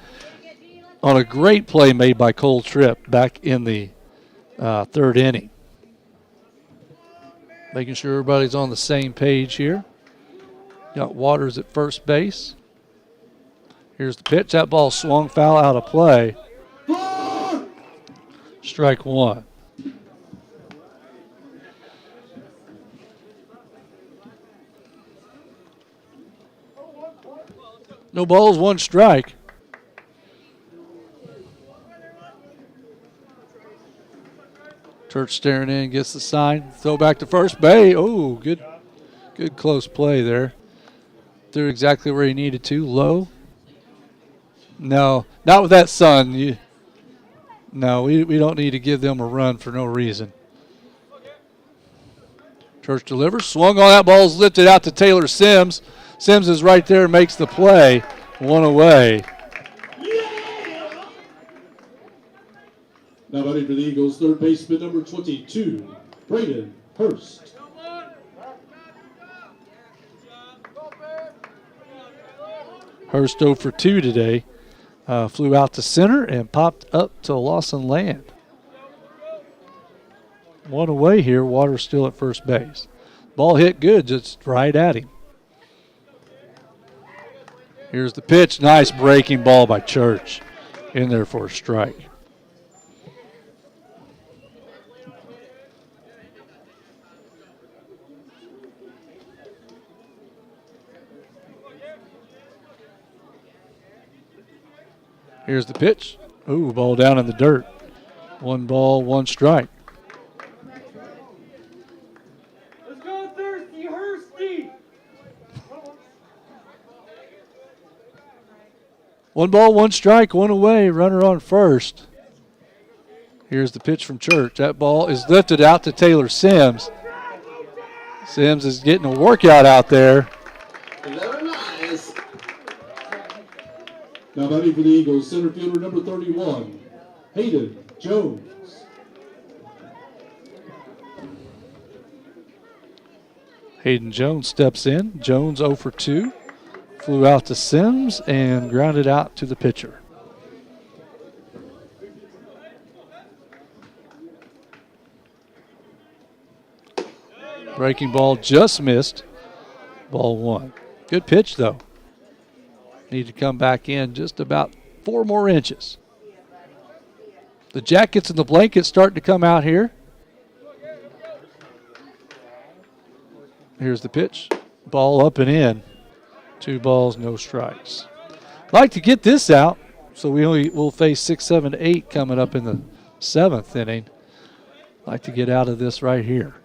on a great play made by Cole Tripp back in the 3rd inning. Making sure everybody's on the same page here. Got Waters at first base. Here's the pitch. That ball swung foul out of play. Strike 1. No balls, 1 strike. Church staring in, gets the sign. Throw back to first base. Oh, good close play there. Threw exactly where he needed to. Low. No, not with that sun. No, we don't need to give them a run for no reason. Church delivers. Swung on that ball's lifted out to Taylor Sims. Sims is right there and makes the play. 1 away. Now ready for the Eagles, third baseman number 22, Braden Hurst. Hurst 0 for 2 today. Flew out to center and popped up to Lawson Land. 1 away here. Waters still at first base. Ball hit good, just right at him. Here's the pitch. Nice breaking ball by Church. In there for a strike. Here's the pitch. Ooh, ball down in the dirt. 1 ball, 1 strike. Let's go Thirsty Hursty. 1 ball, 1 strike, 1 away. Runner on first. Here's the pitch from Church. That ball is lifted out to Taylor Sims. Sims is getting a workout out there. Now batting for the Eagles, center fielder number 31, Hayden Jones. Hayden Jones steps in. Jones 0 for 2. Flew out to Sims and grounded out to the pitcher. Breaking ball just missed. Ball 1. Good pitch, though. Need to come back in just about 4 more inches. The jackets and the blankets starting to come out here. Here's the pitch. Ball up and in. 2 balls, no strikes. Like to get this out, so we'll face 6, 7, 8 coming up in the 7th inning. Like to get out of this right here.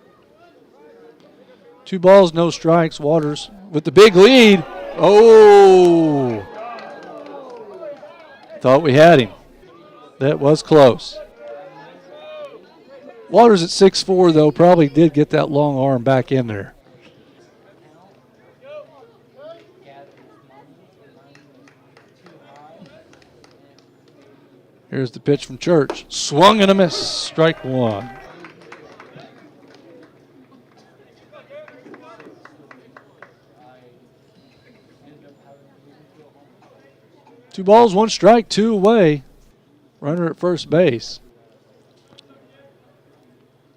2 balls, no strikes. Waters with the big lead. Oh! Thought we had him. That was close. Waters at 6'4", though, probably did get that long arm back in there. Here's the pitch from Church. Swung and a miss. Strike 1. 2 balls, 1 strike, 2 away. Runner at first base.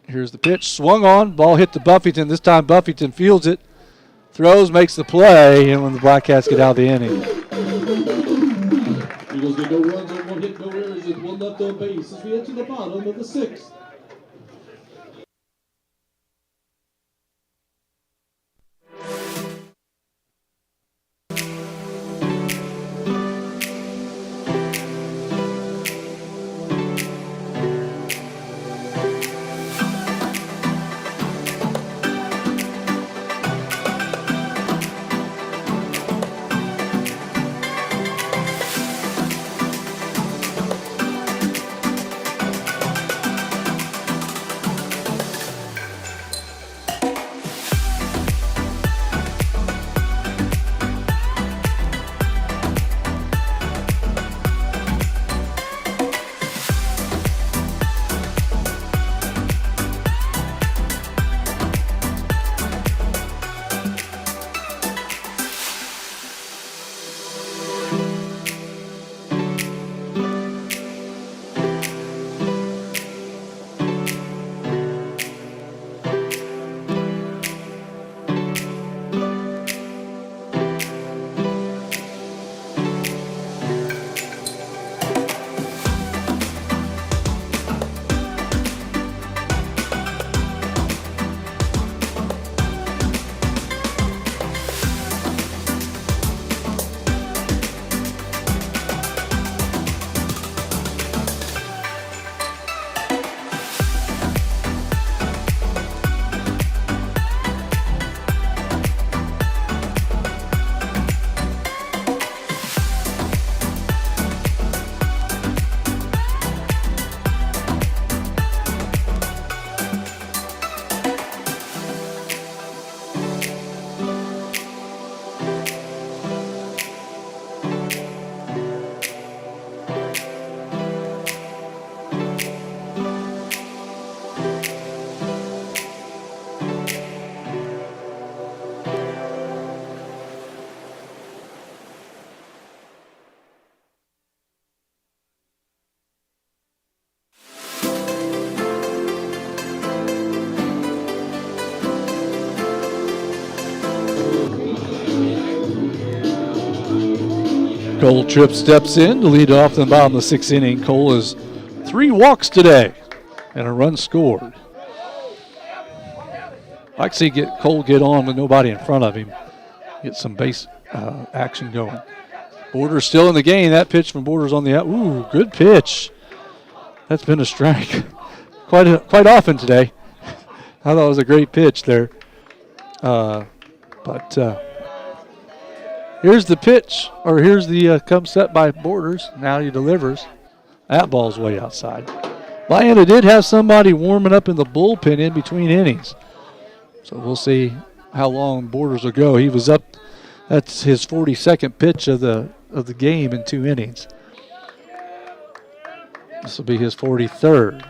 Here's the pitch, swung on, ball hit to Buffington. This time Buffington fields it, throws, makes the play, and when the Blackcats get out of the inning. Eagles get no runs on 1 hit, no errors, and 1 left on base as we head to the bottom of the 6th. Cole Tripp steps in to lead off in the bottom of the 6th inning. Cole has 3 walks today and a run scored. I like to see Cole get on with nobody in front of him. Get some base action going. Borders still in the game. That pitch from Borders on the out. Ooh, good pitch. That's been a strike quite often today. I thought it was a great pitch there. Here's the pitch, or here's the come set by Borders. Now he delivers. That ball's way outside. Vienna did have somebody warming up in the bullpen in between innings. So we'll see how long Borders will go. He was up. That's his 42nd pitch of the game in 2 innings. This will be his 43rd.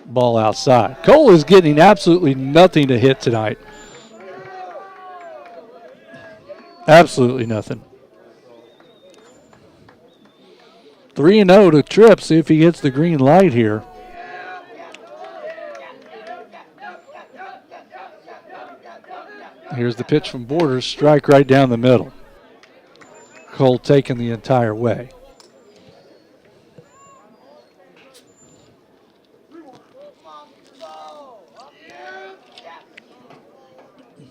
Ball outside. Cole is getting absolutely nothing to hit tonight. Absolutely nothing. 3-0 to Tripp. See if he gets the green light here. Here's the pitch from Borders. Strike right down the middle. Cole taking the entire way.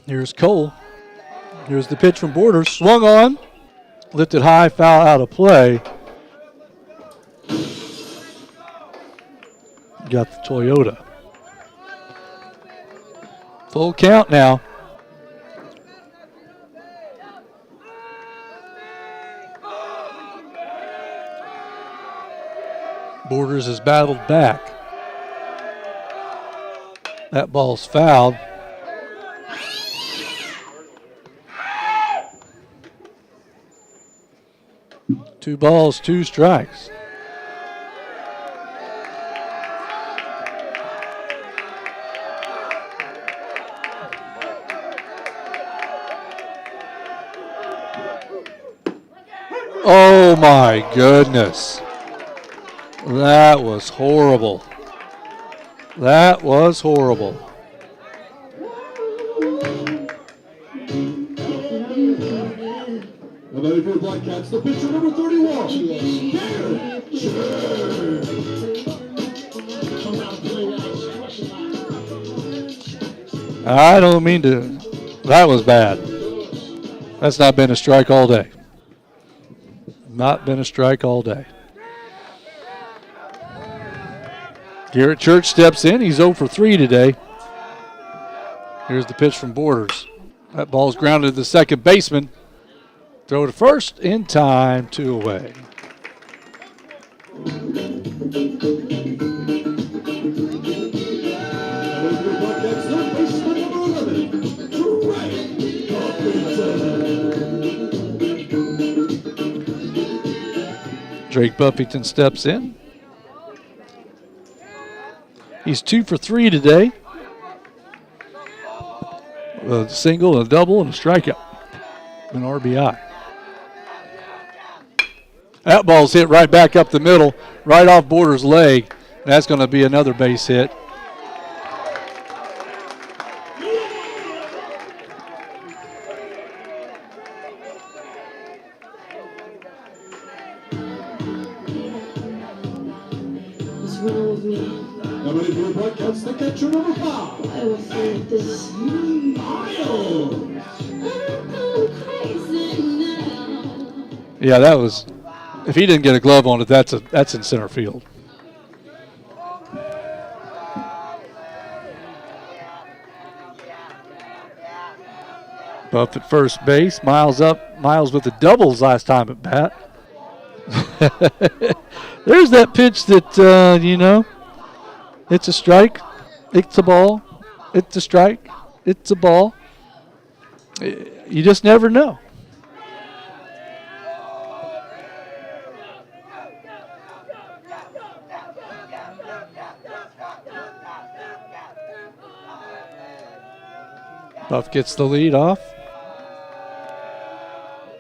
Here's Cole. Here's the pitch from Borders. Swung on. Lifted high, foul out of play. Got the Toyota. Full count now. Borders has battled back. That ball's fouled. Two balls, 2 strikes. Oh, my goodness. That was horrible. That was horrible. And then for the Blackcats, the pitcher number 31. I don't mean to. That was bad. That's not been a strike all day. Not been a strike all day. Garrett Church steps in. He's 0 for 3 today. Here's the pitch from Borders. That ball's grounded to the second baseman. Throw to first in time, 2 away. Drake Buffington steps in. He's 2 for 3 today. A single, a double, and a strikeout. An RBI. That ball's hit right back up the middle, right off Borders' leg. That's going to be another base hit. Number 8 for the Blackcats, the catcher number 5. I will feel this. Yeah, that was. If he didn't get a glove on it, that's in center field. Buff at first base. Miles up. Miles with the doubles last time at bat. There's that pitch that, it's a strike. It's a ball. It's a strike. It's a ball. You just never know. Buff gets the lead off.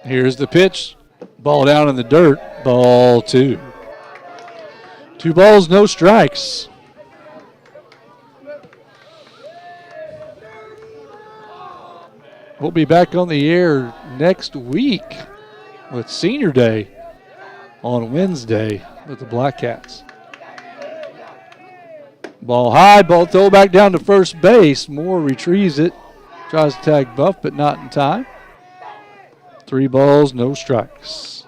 Here's the pitch. Ball down in the dirt. Ball 2. 2 balls, no strikes. We'll be back on the air next week with Senior Day on Wednesday with the Blackcats. Ball high, ball throw back down to first base. Moore retrieves it. Tries to tag Buff, but not in time. 3 balls, no strikes.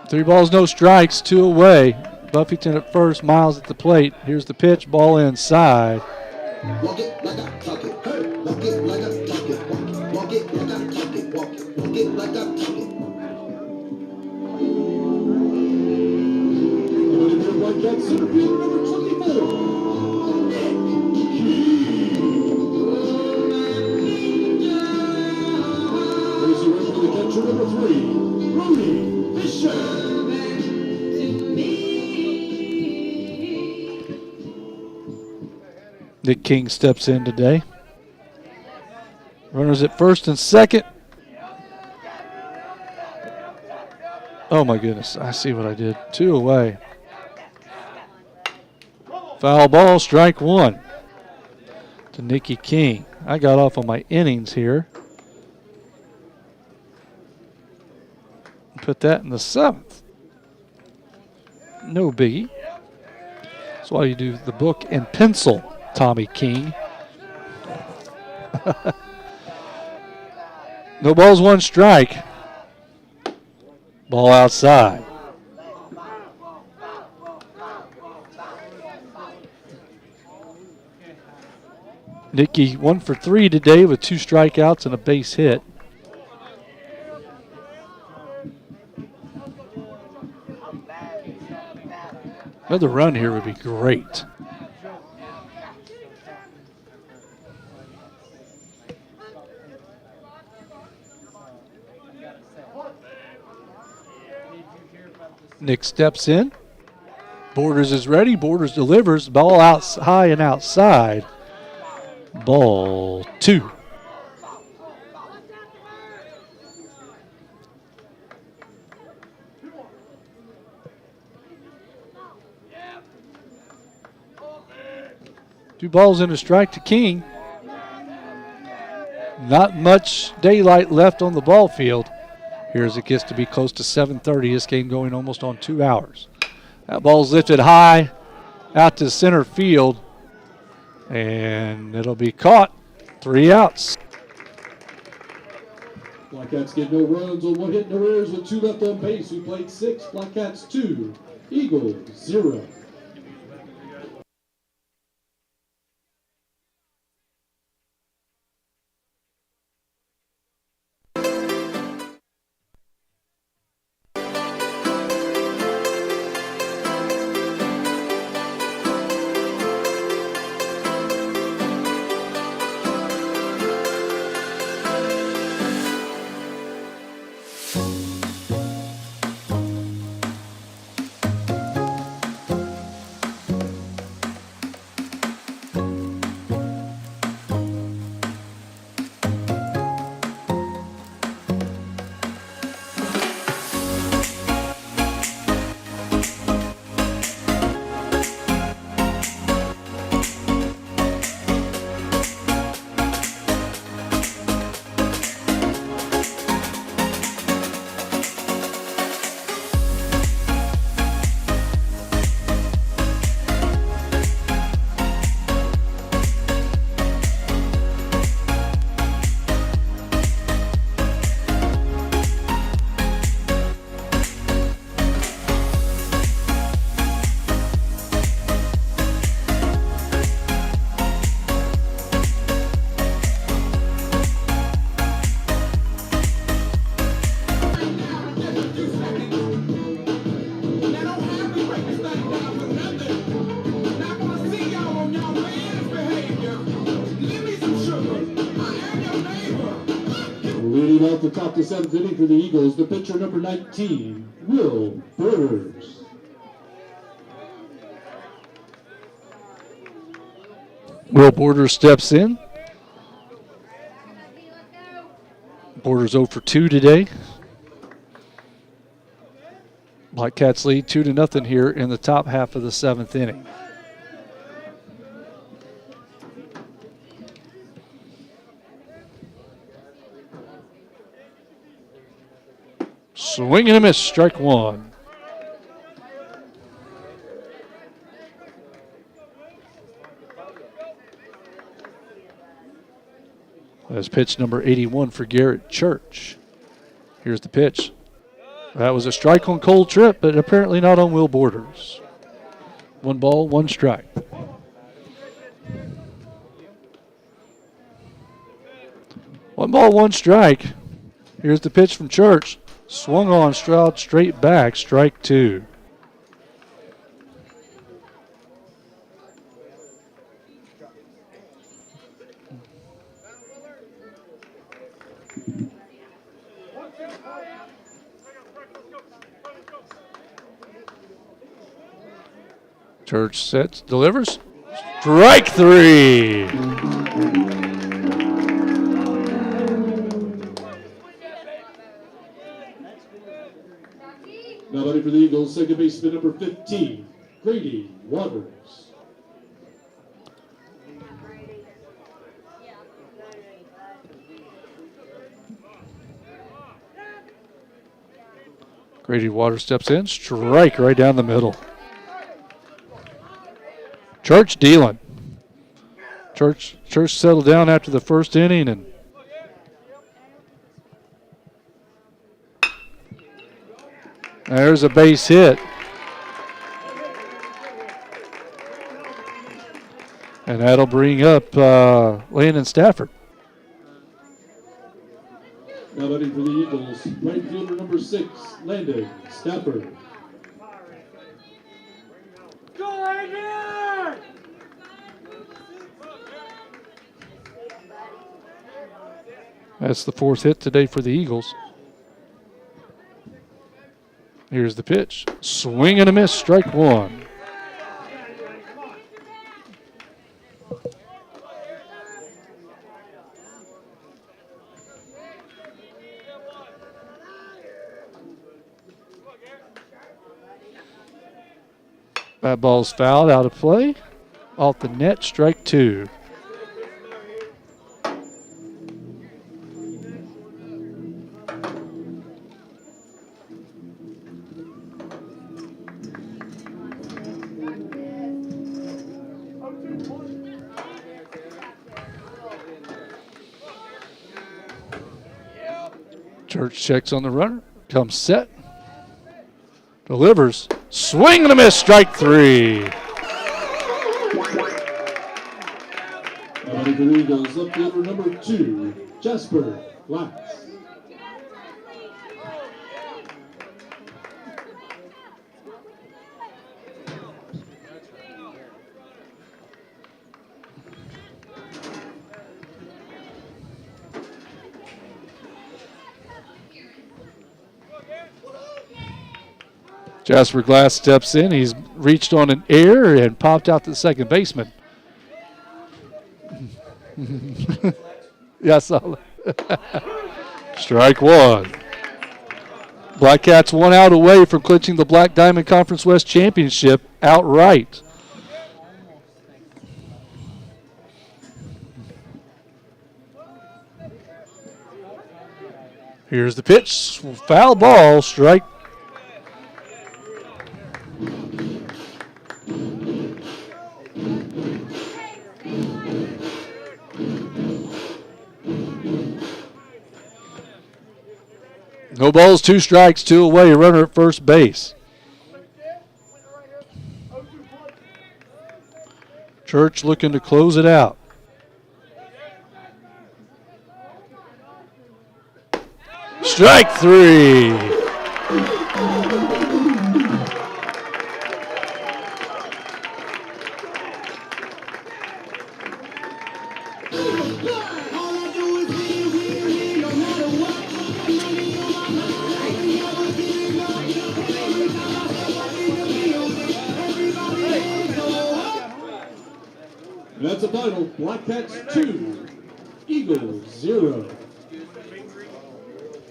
Three balls, no strikes, 2 away. Buffington at first, Miles at the plate. Here's the pitch, ball inside. Walk it like I talk it. Walk it like I talk it. Walk it like I talk it. Walk it like I talk it. Blackcats center fielder number 24. Raising away from the catcher number 3, Rudy Fisher. Nick King steps in today. Runners at first and second. Oh my goodness, I see what I did. 2 away. Foul ball, strike 1 to Nicky King. I got off on my innings here. Put that in the 7th. No biggie. That's why you do the book and pencil, Tommy King. No balls, 1 strike. Ball outside. Nicky 1 for 3 today with 2 strikeouts and a base hit. Another run here would be great. Nick steps in. Borders is ready. Borders delivers. Ball out high and outside. Ball 2. Two balls and a strike to King. Not much daylight left on the ball field. Here as it gets to be close to 7:30. This game going almost on 2 hours. That ball's lifted high out to center field. And it'll be caught. 3 outs. Blackcats get no runs on 1 hit, no errors with 2 left on base. We played 6. Blackcats 2, Eagles 0. Leading off the top of the 7th inning for the Eagles, the pitcher number 19, Will Borders. Will Borders steps in. Borders 0 for 2 today. Blackcats lead 2-0 here in the top half of the 7th inning. Swing and a miss, strike 1. That's pitch number 81 for Garrett Church. Here's the pitch. That was a strike on Cole Tripp, but apparently not on Will Borders. 1 ball, 1 strike. One ball, 1 strike. Here's the pitch from Church. Swung on, Stroud straight back, strike 2. Church sets, delivers. Strike 3. Now batting for the Eagles, second baseman number 15, Grady Waters. Grady Waters steps in, strike right down the middle. Church dealing. Church settled down after the first inning and there's a base hit. And that'll bring up Landon Stafford. Now batting for the Eagles, right fielder number 6, Landon Stafford. Go right here! That's the 4th hit today for the Eagles. Here's the pitch. Swing and a miss, strike 1. That ball's fouled, out of play. Off the net, strike 2. Church checks on the runner, comes set, delivers, swing and a miss, strike 3. For the Eagles, left fielder number 2, Jasper Glass. Jasper Glass steps in. He's reached on an air and popped out the second baseman. Yes, strike 1. Blackcats 1 out away from clinching the Black Diamond Conference West Championship outright. Here's the pitch. Foul ball, strike. No balls, 2 strikes, 2 away, runner at first base. Church looking to close it out. Strike 3. And that's the final. Blackcats 2, Eagles 0.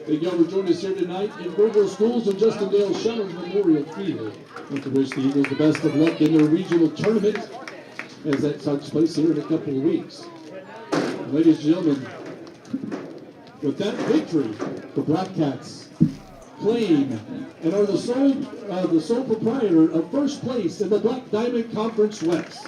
Thank y'all for joining us here tonight in Goreville Schools and Justin Dale Shellers Memorial Field. And to wish the Eagles the best of luck in their regional tournament as that takes place here in a couple of weeks. Ladies and gentlemen, with that victory, the Blackcats claim and are the sole proprietor of first place in the Black Diamond Conference West.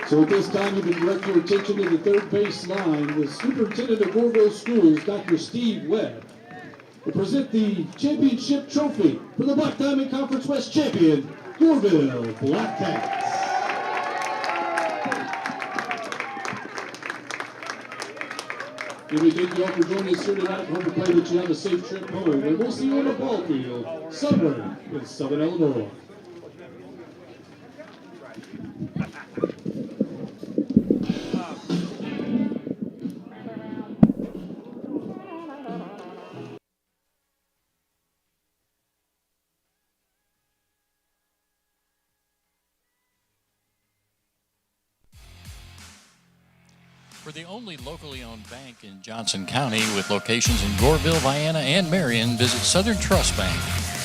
So at this time, you can direct your attention to the third base line with Superintendent of Goreville Schools, Dr. Steve Webb, to present the championship trophy for the Black Diamond Conference West champion, Goreville Blackcats. And we thank you all for joining us here tonight. Hope to pray that you have a safe trip home, and we'll see you on the ball field somewhere in Southern Illinois. We're the only locally owned bank in Johnson County with locations in Goreville, Vienna, and Marion. Visit Southern Trust Bank.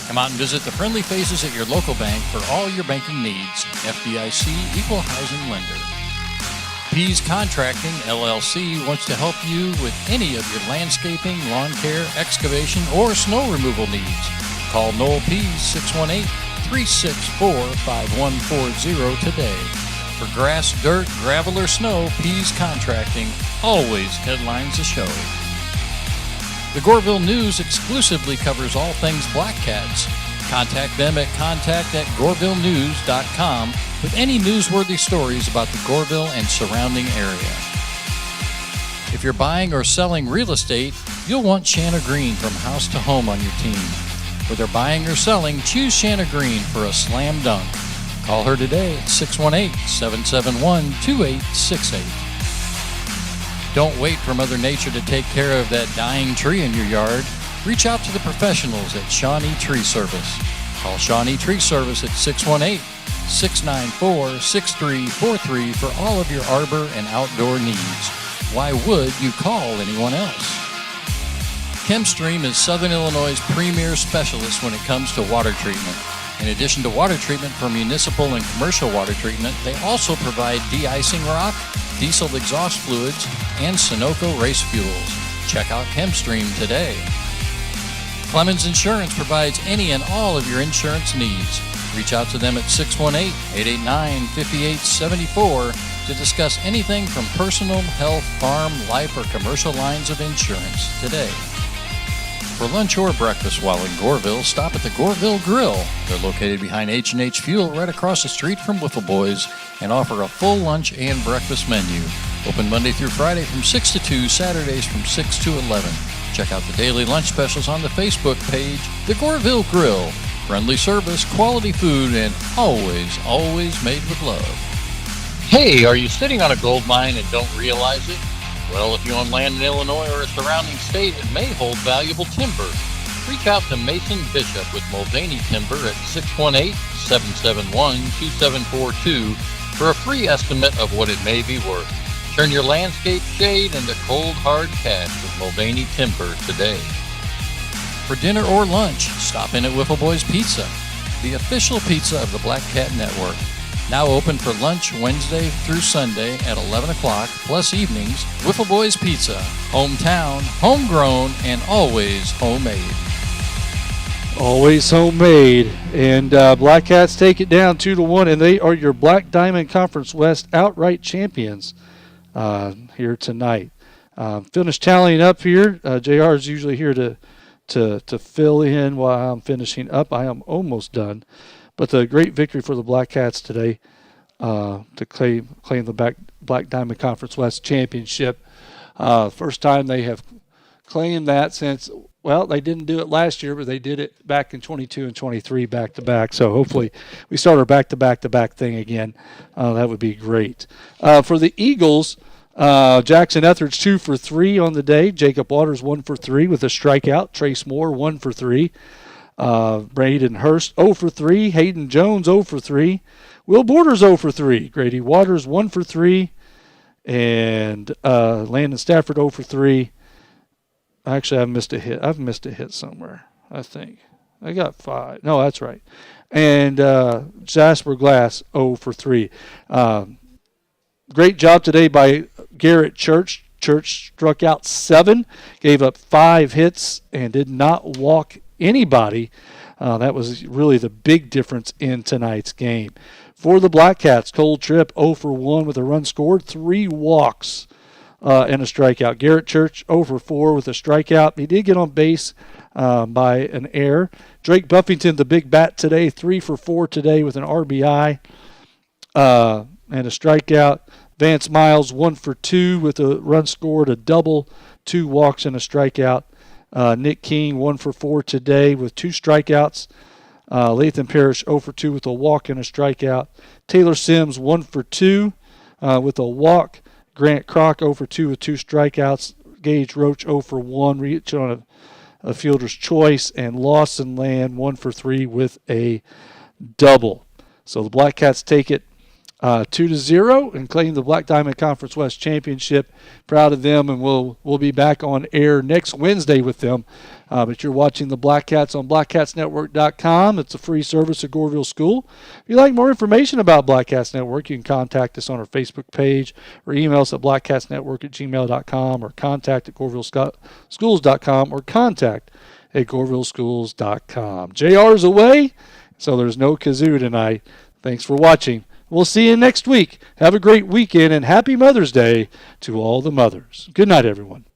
Come out and visit the friendly faces at your local bank for all your banking needs. FDIC Equal Housing Lender. Pease Contracting, LLC wants to help you with any of your landscaping, lawn care, excavation, or snow removal needs. Call Noel Pease 618-364-5140 today. For grass, dirt, gravel, or snow, Pease Contracting always headlines the show. The Goreville News exclusively covers all things Blackcats. Contact them at contact@gorevillenews.com with any newsworthy stories about the Goreville and surrounding area. If you're buying or selling real estate, you'll want Shanna Green from House to Home on your team. Whether buying or selling, choose Shanna Green for a slam dunk. Call her today at 618-771-2868. Don't wait for Mother Nature to take care of that dying tree in your yard. Reach out to the professionals at Shawnee Tree Service. Call Shawnee Tree Service at 618-694-6343 for all of your arbor and outdoor needs. Why would you call anyone else? ChemStream is Southern Illinois' premier specialist when it comes to water treatment. In addition to water treatment for municipal and commercial water treatment, they also provide de-icing rock, diesel exhaust fluids, and Sunoco race fuels. Check out ChemStream today. Clemens Insurance provides any and all of your insurance needs. Reach out to them at 618-889-5874 to discuss anything from personal, health, farm, life, or commercial lines of insurance today. For lunch or breakfast while in Goreville, stop at the Goreville Grill. They're located behind H&H Fuel right across the street from Wiffle Boys and offer a full lunch and breakfast menu. Open Monday through Friday from 6 to 2, Saturdays from 6 to 11. Check out the daily lunch specials on the Facebook page, The Goreville Grill. Friendly service, quality food, and always, always made with love. Hey, are you sitting on a gold mine and don't realize it? Well, if you own land in Illinois or a surrounding state, it may hold valuable timber. Reach out to Mason Bishop with Mulvaney Timber at 618-771-2742 for a free estimate of what it may be worth. Turn your landscape shade into cold, hard cash with Mulvaney Timber today. For dinner or lunch, stop in at Wiffle Boys Pizza, the official pizza of the Black Cat Network. Now open for lunch Wednesday through Sunday at 11 o'clock, plus evenings. Wiffle Boys Pizza, hometown, homegrown, and always homemade. Always homemade. And Blackcats take it down 2-1, and they are your Black Diamond Conference West outright champions here tonight. Finish tallying up here. JR is usually here to fill in while I'm finishing up. I am almost done. But the great victory for the Blackcats today to claim the Black Diamond Conference West championship. First time they have claimed that since, well, they didn't do it last year, but they did it back in 22 and 23 back-to-back. So hopefully we start our back-to-back-to-back thing again. That would be great. For the Eagles, Jackson Etheridge 2 for 3 on the day. Jacob Waters 1 for 3 with a strikeout. Trace Moore 1 for 3. Braden Hurst 0 for 3. Hayden Jones 0 for 3. Will Borders 0 for 3. Grady Waters 1 for 3. And Landon Stafford 0 for 3. Actually, I've missed a hit. I've missed a hit somewhere, I think. I got 5. No, that's right. And Jasper Glass 0 for 3. Great job today by Garrett Church. Church struck out 7, gave up 5 hits, and did not walk anybody. That was really the big difference in tonight's game. For the Blackcats, Cole Tripp 0 for 1 with a run scored, 3 walks and a strikeout. Garrett Church 0 for 4 with a strikeout. He did get on base by an error. Drake Buffington, the big bat today, 3 for 4 today with an RBI and a strikeout. Vance Miles 1 for 2 with a run scored, a double, 2 walks and a strikeout. Nick King 1 for 4 today with 2 strikeouts. Lathan Parrish 0 for 2 with a walk and a strikeout. Taylor Sims 1 for 2 with a walk. Grant Kroc 0 for 2 with 2 strikeouts. Gage Roach 0 for 1, reaching on a fielder's choice. And Lawson Land 1 for 3 with a double. So the Blackcats take it 2-0 and claim the Black Diamond Conference West Championship. Proud of them, and we'll be back on air next Wednesday with them. But you're watching the Blackcats on blackcatsnetwork.com. It's a free service at Goreville School. If you'd like more information about Blackcats Network, you can contact us on our Facebook page or email us at blackcatsnetwork@gmail.com or contact at gorevilleschools.com or contact at gorevilleschools.com. JR's away, so there's no kazoo tonight. Thanks for watching. We'll see you next week. Have a great weekend, and happy Mother's Day to all the mothers. Good night, everyone.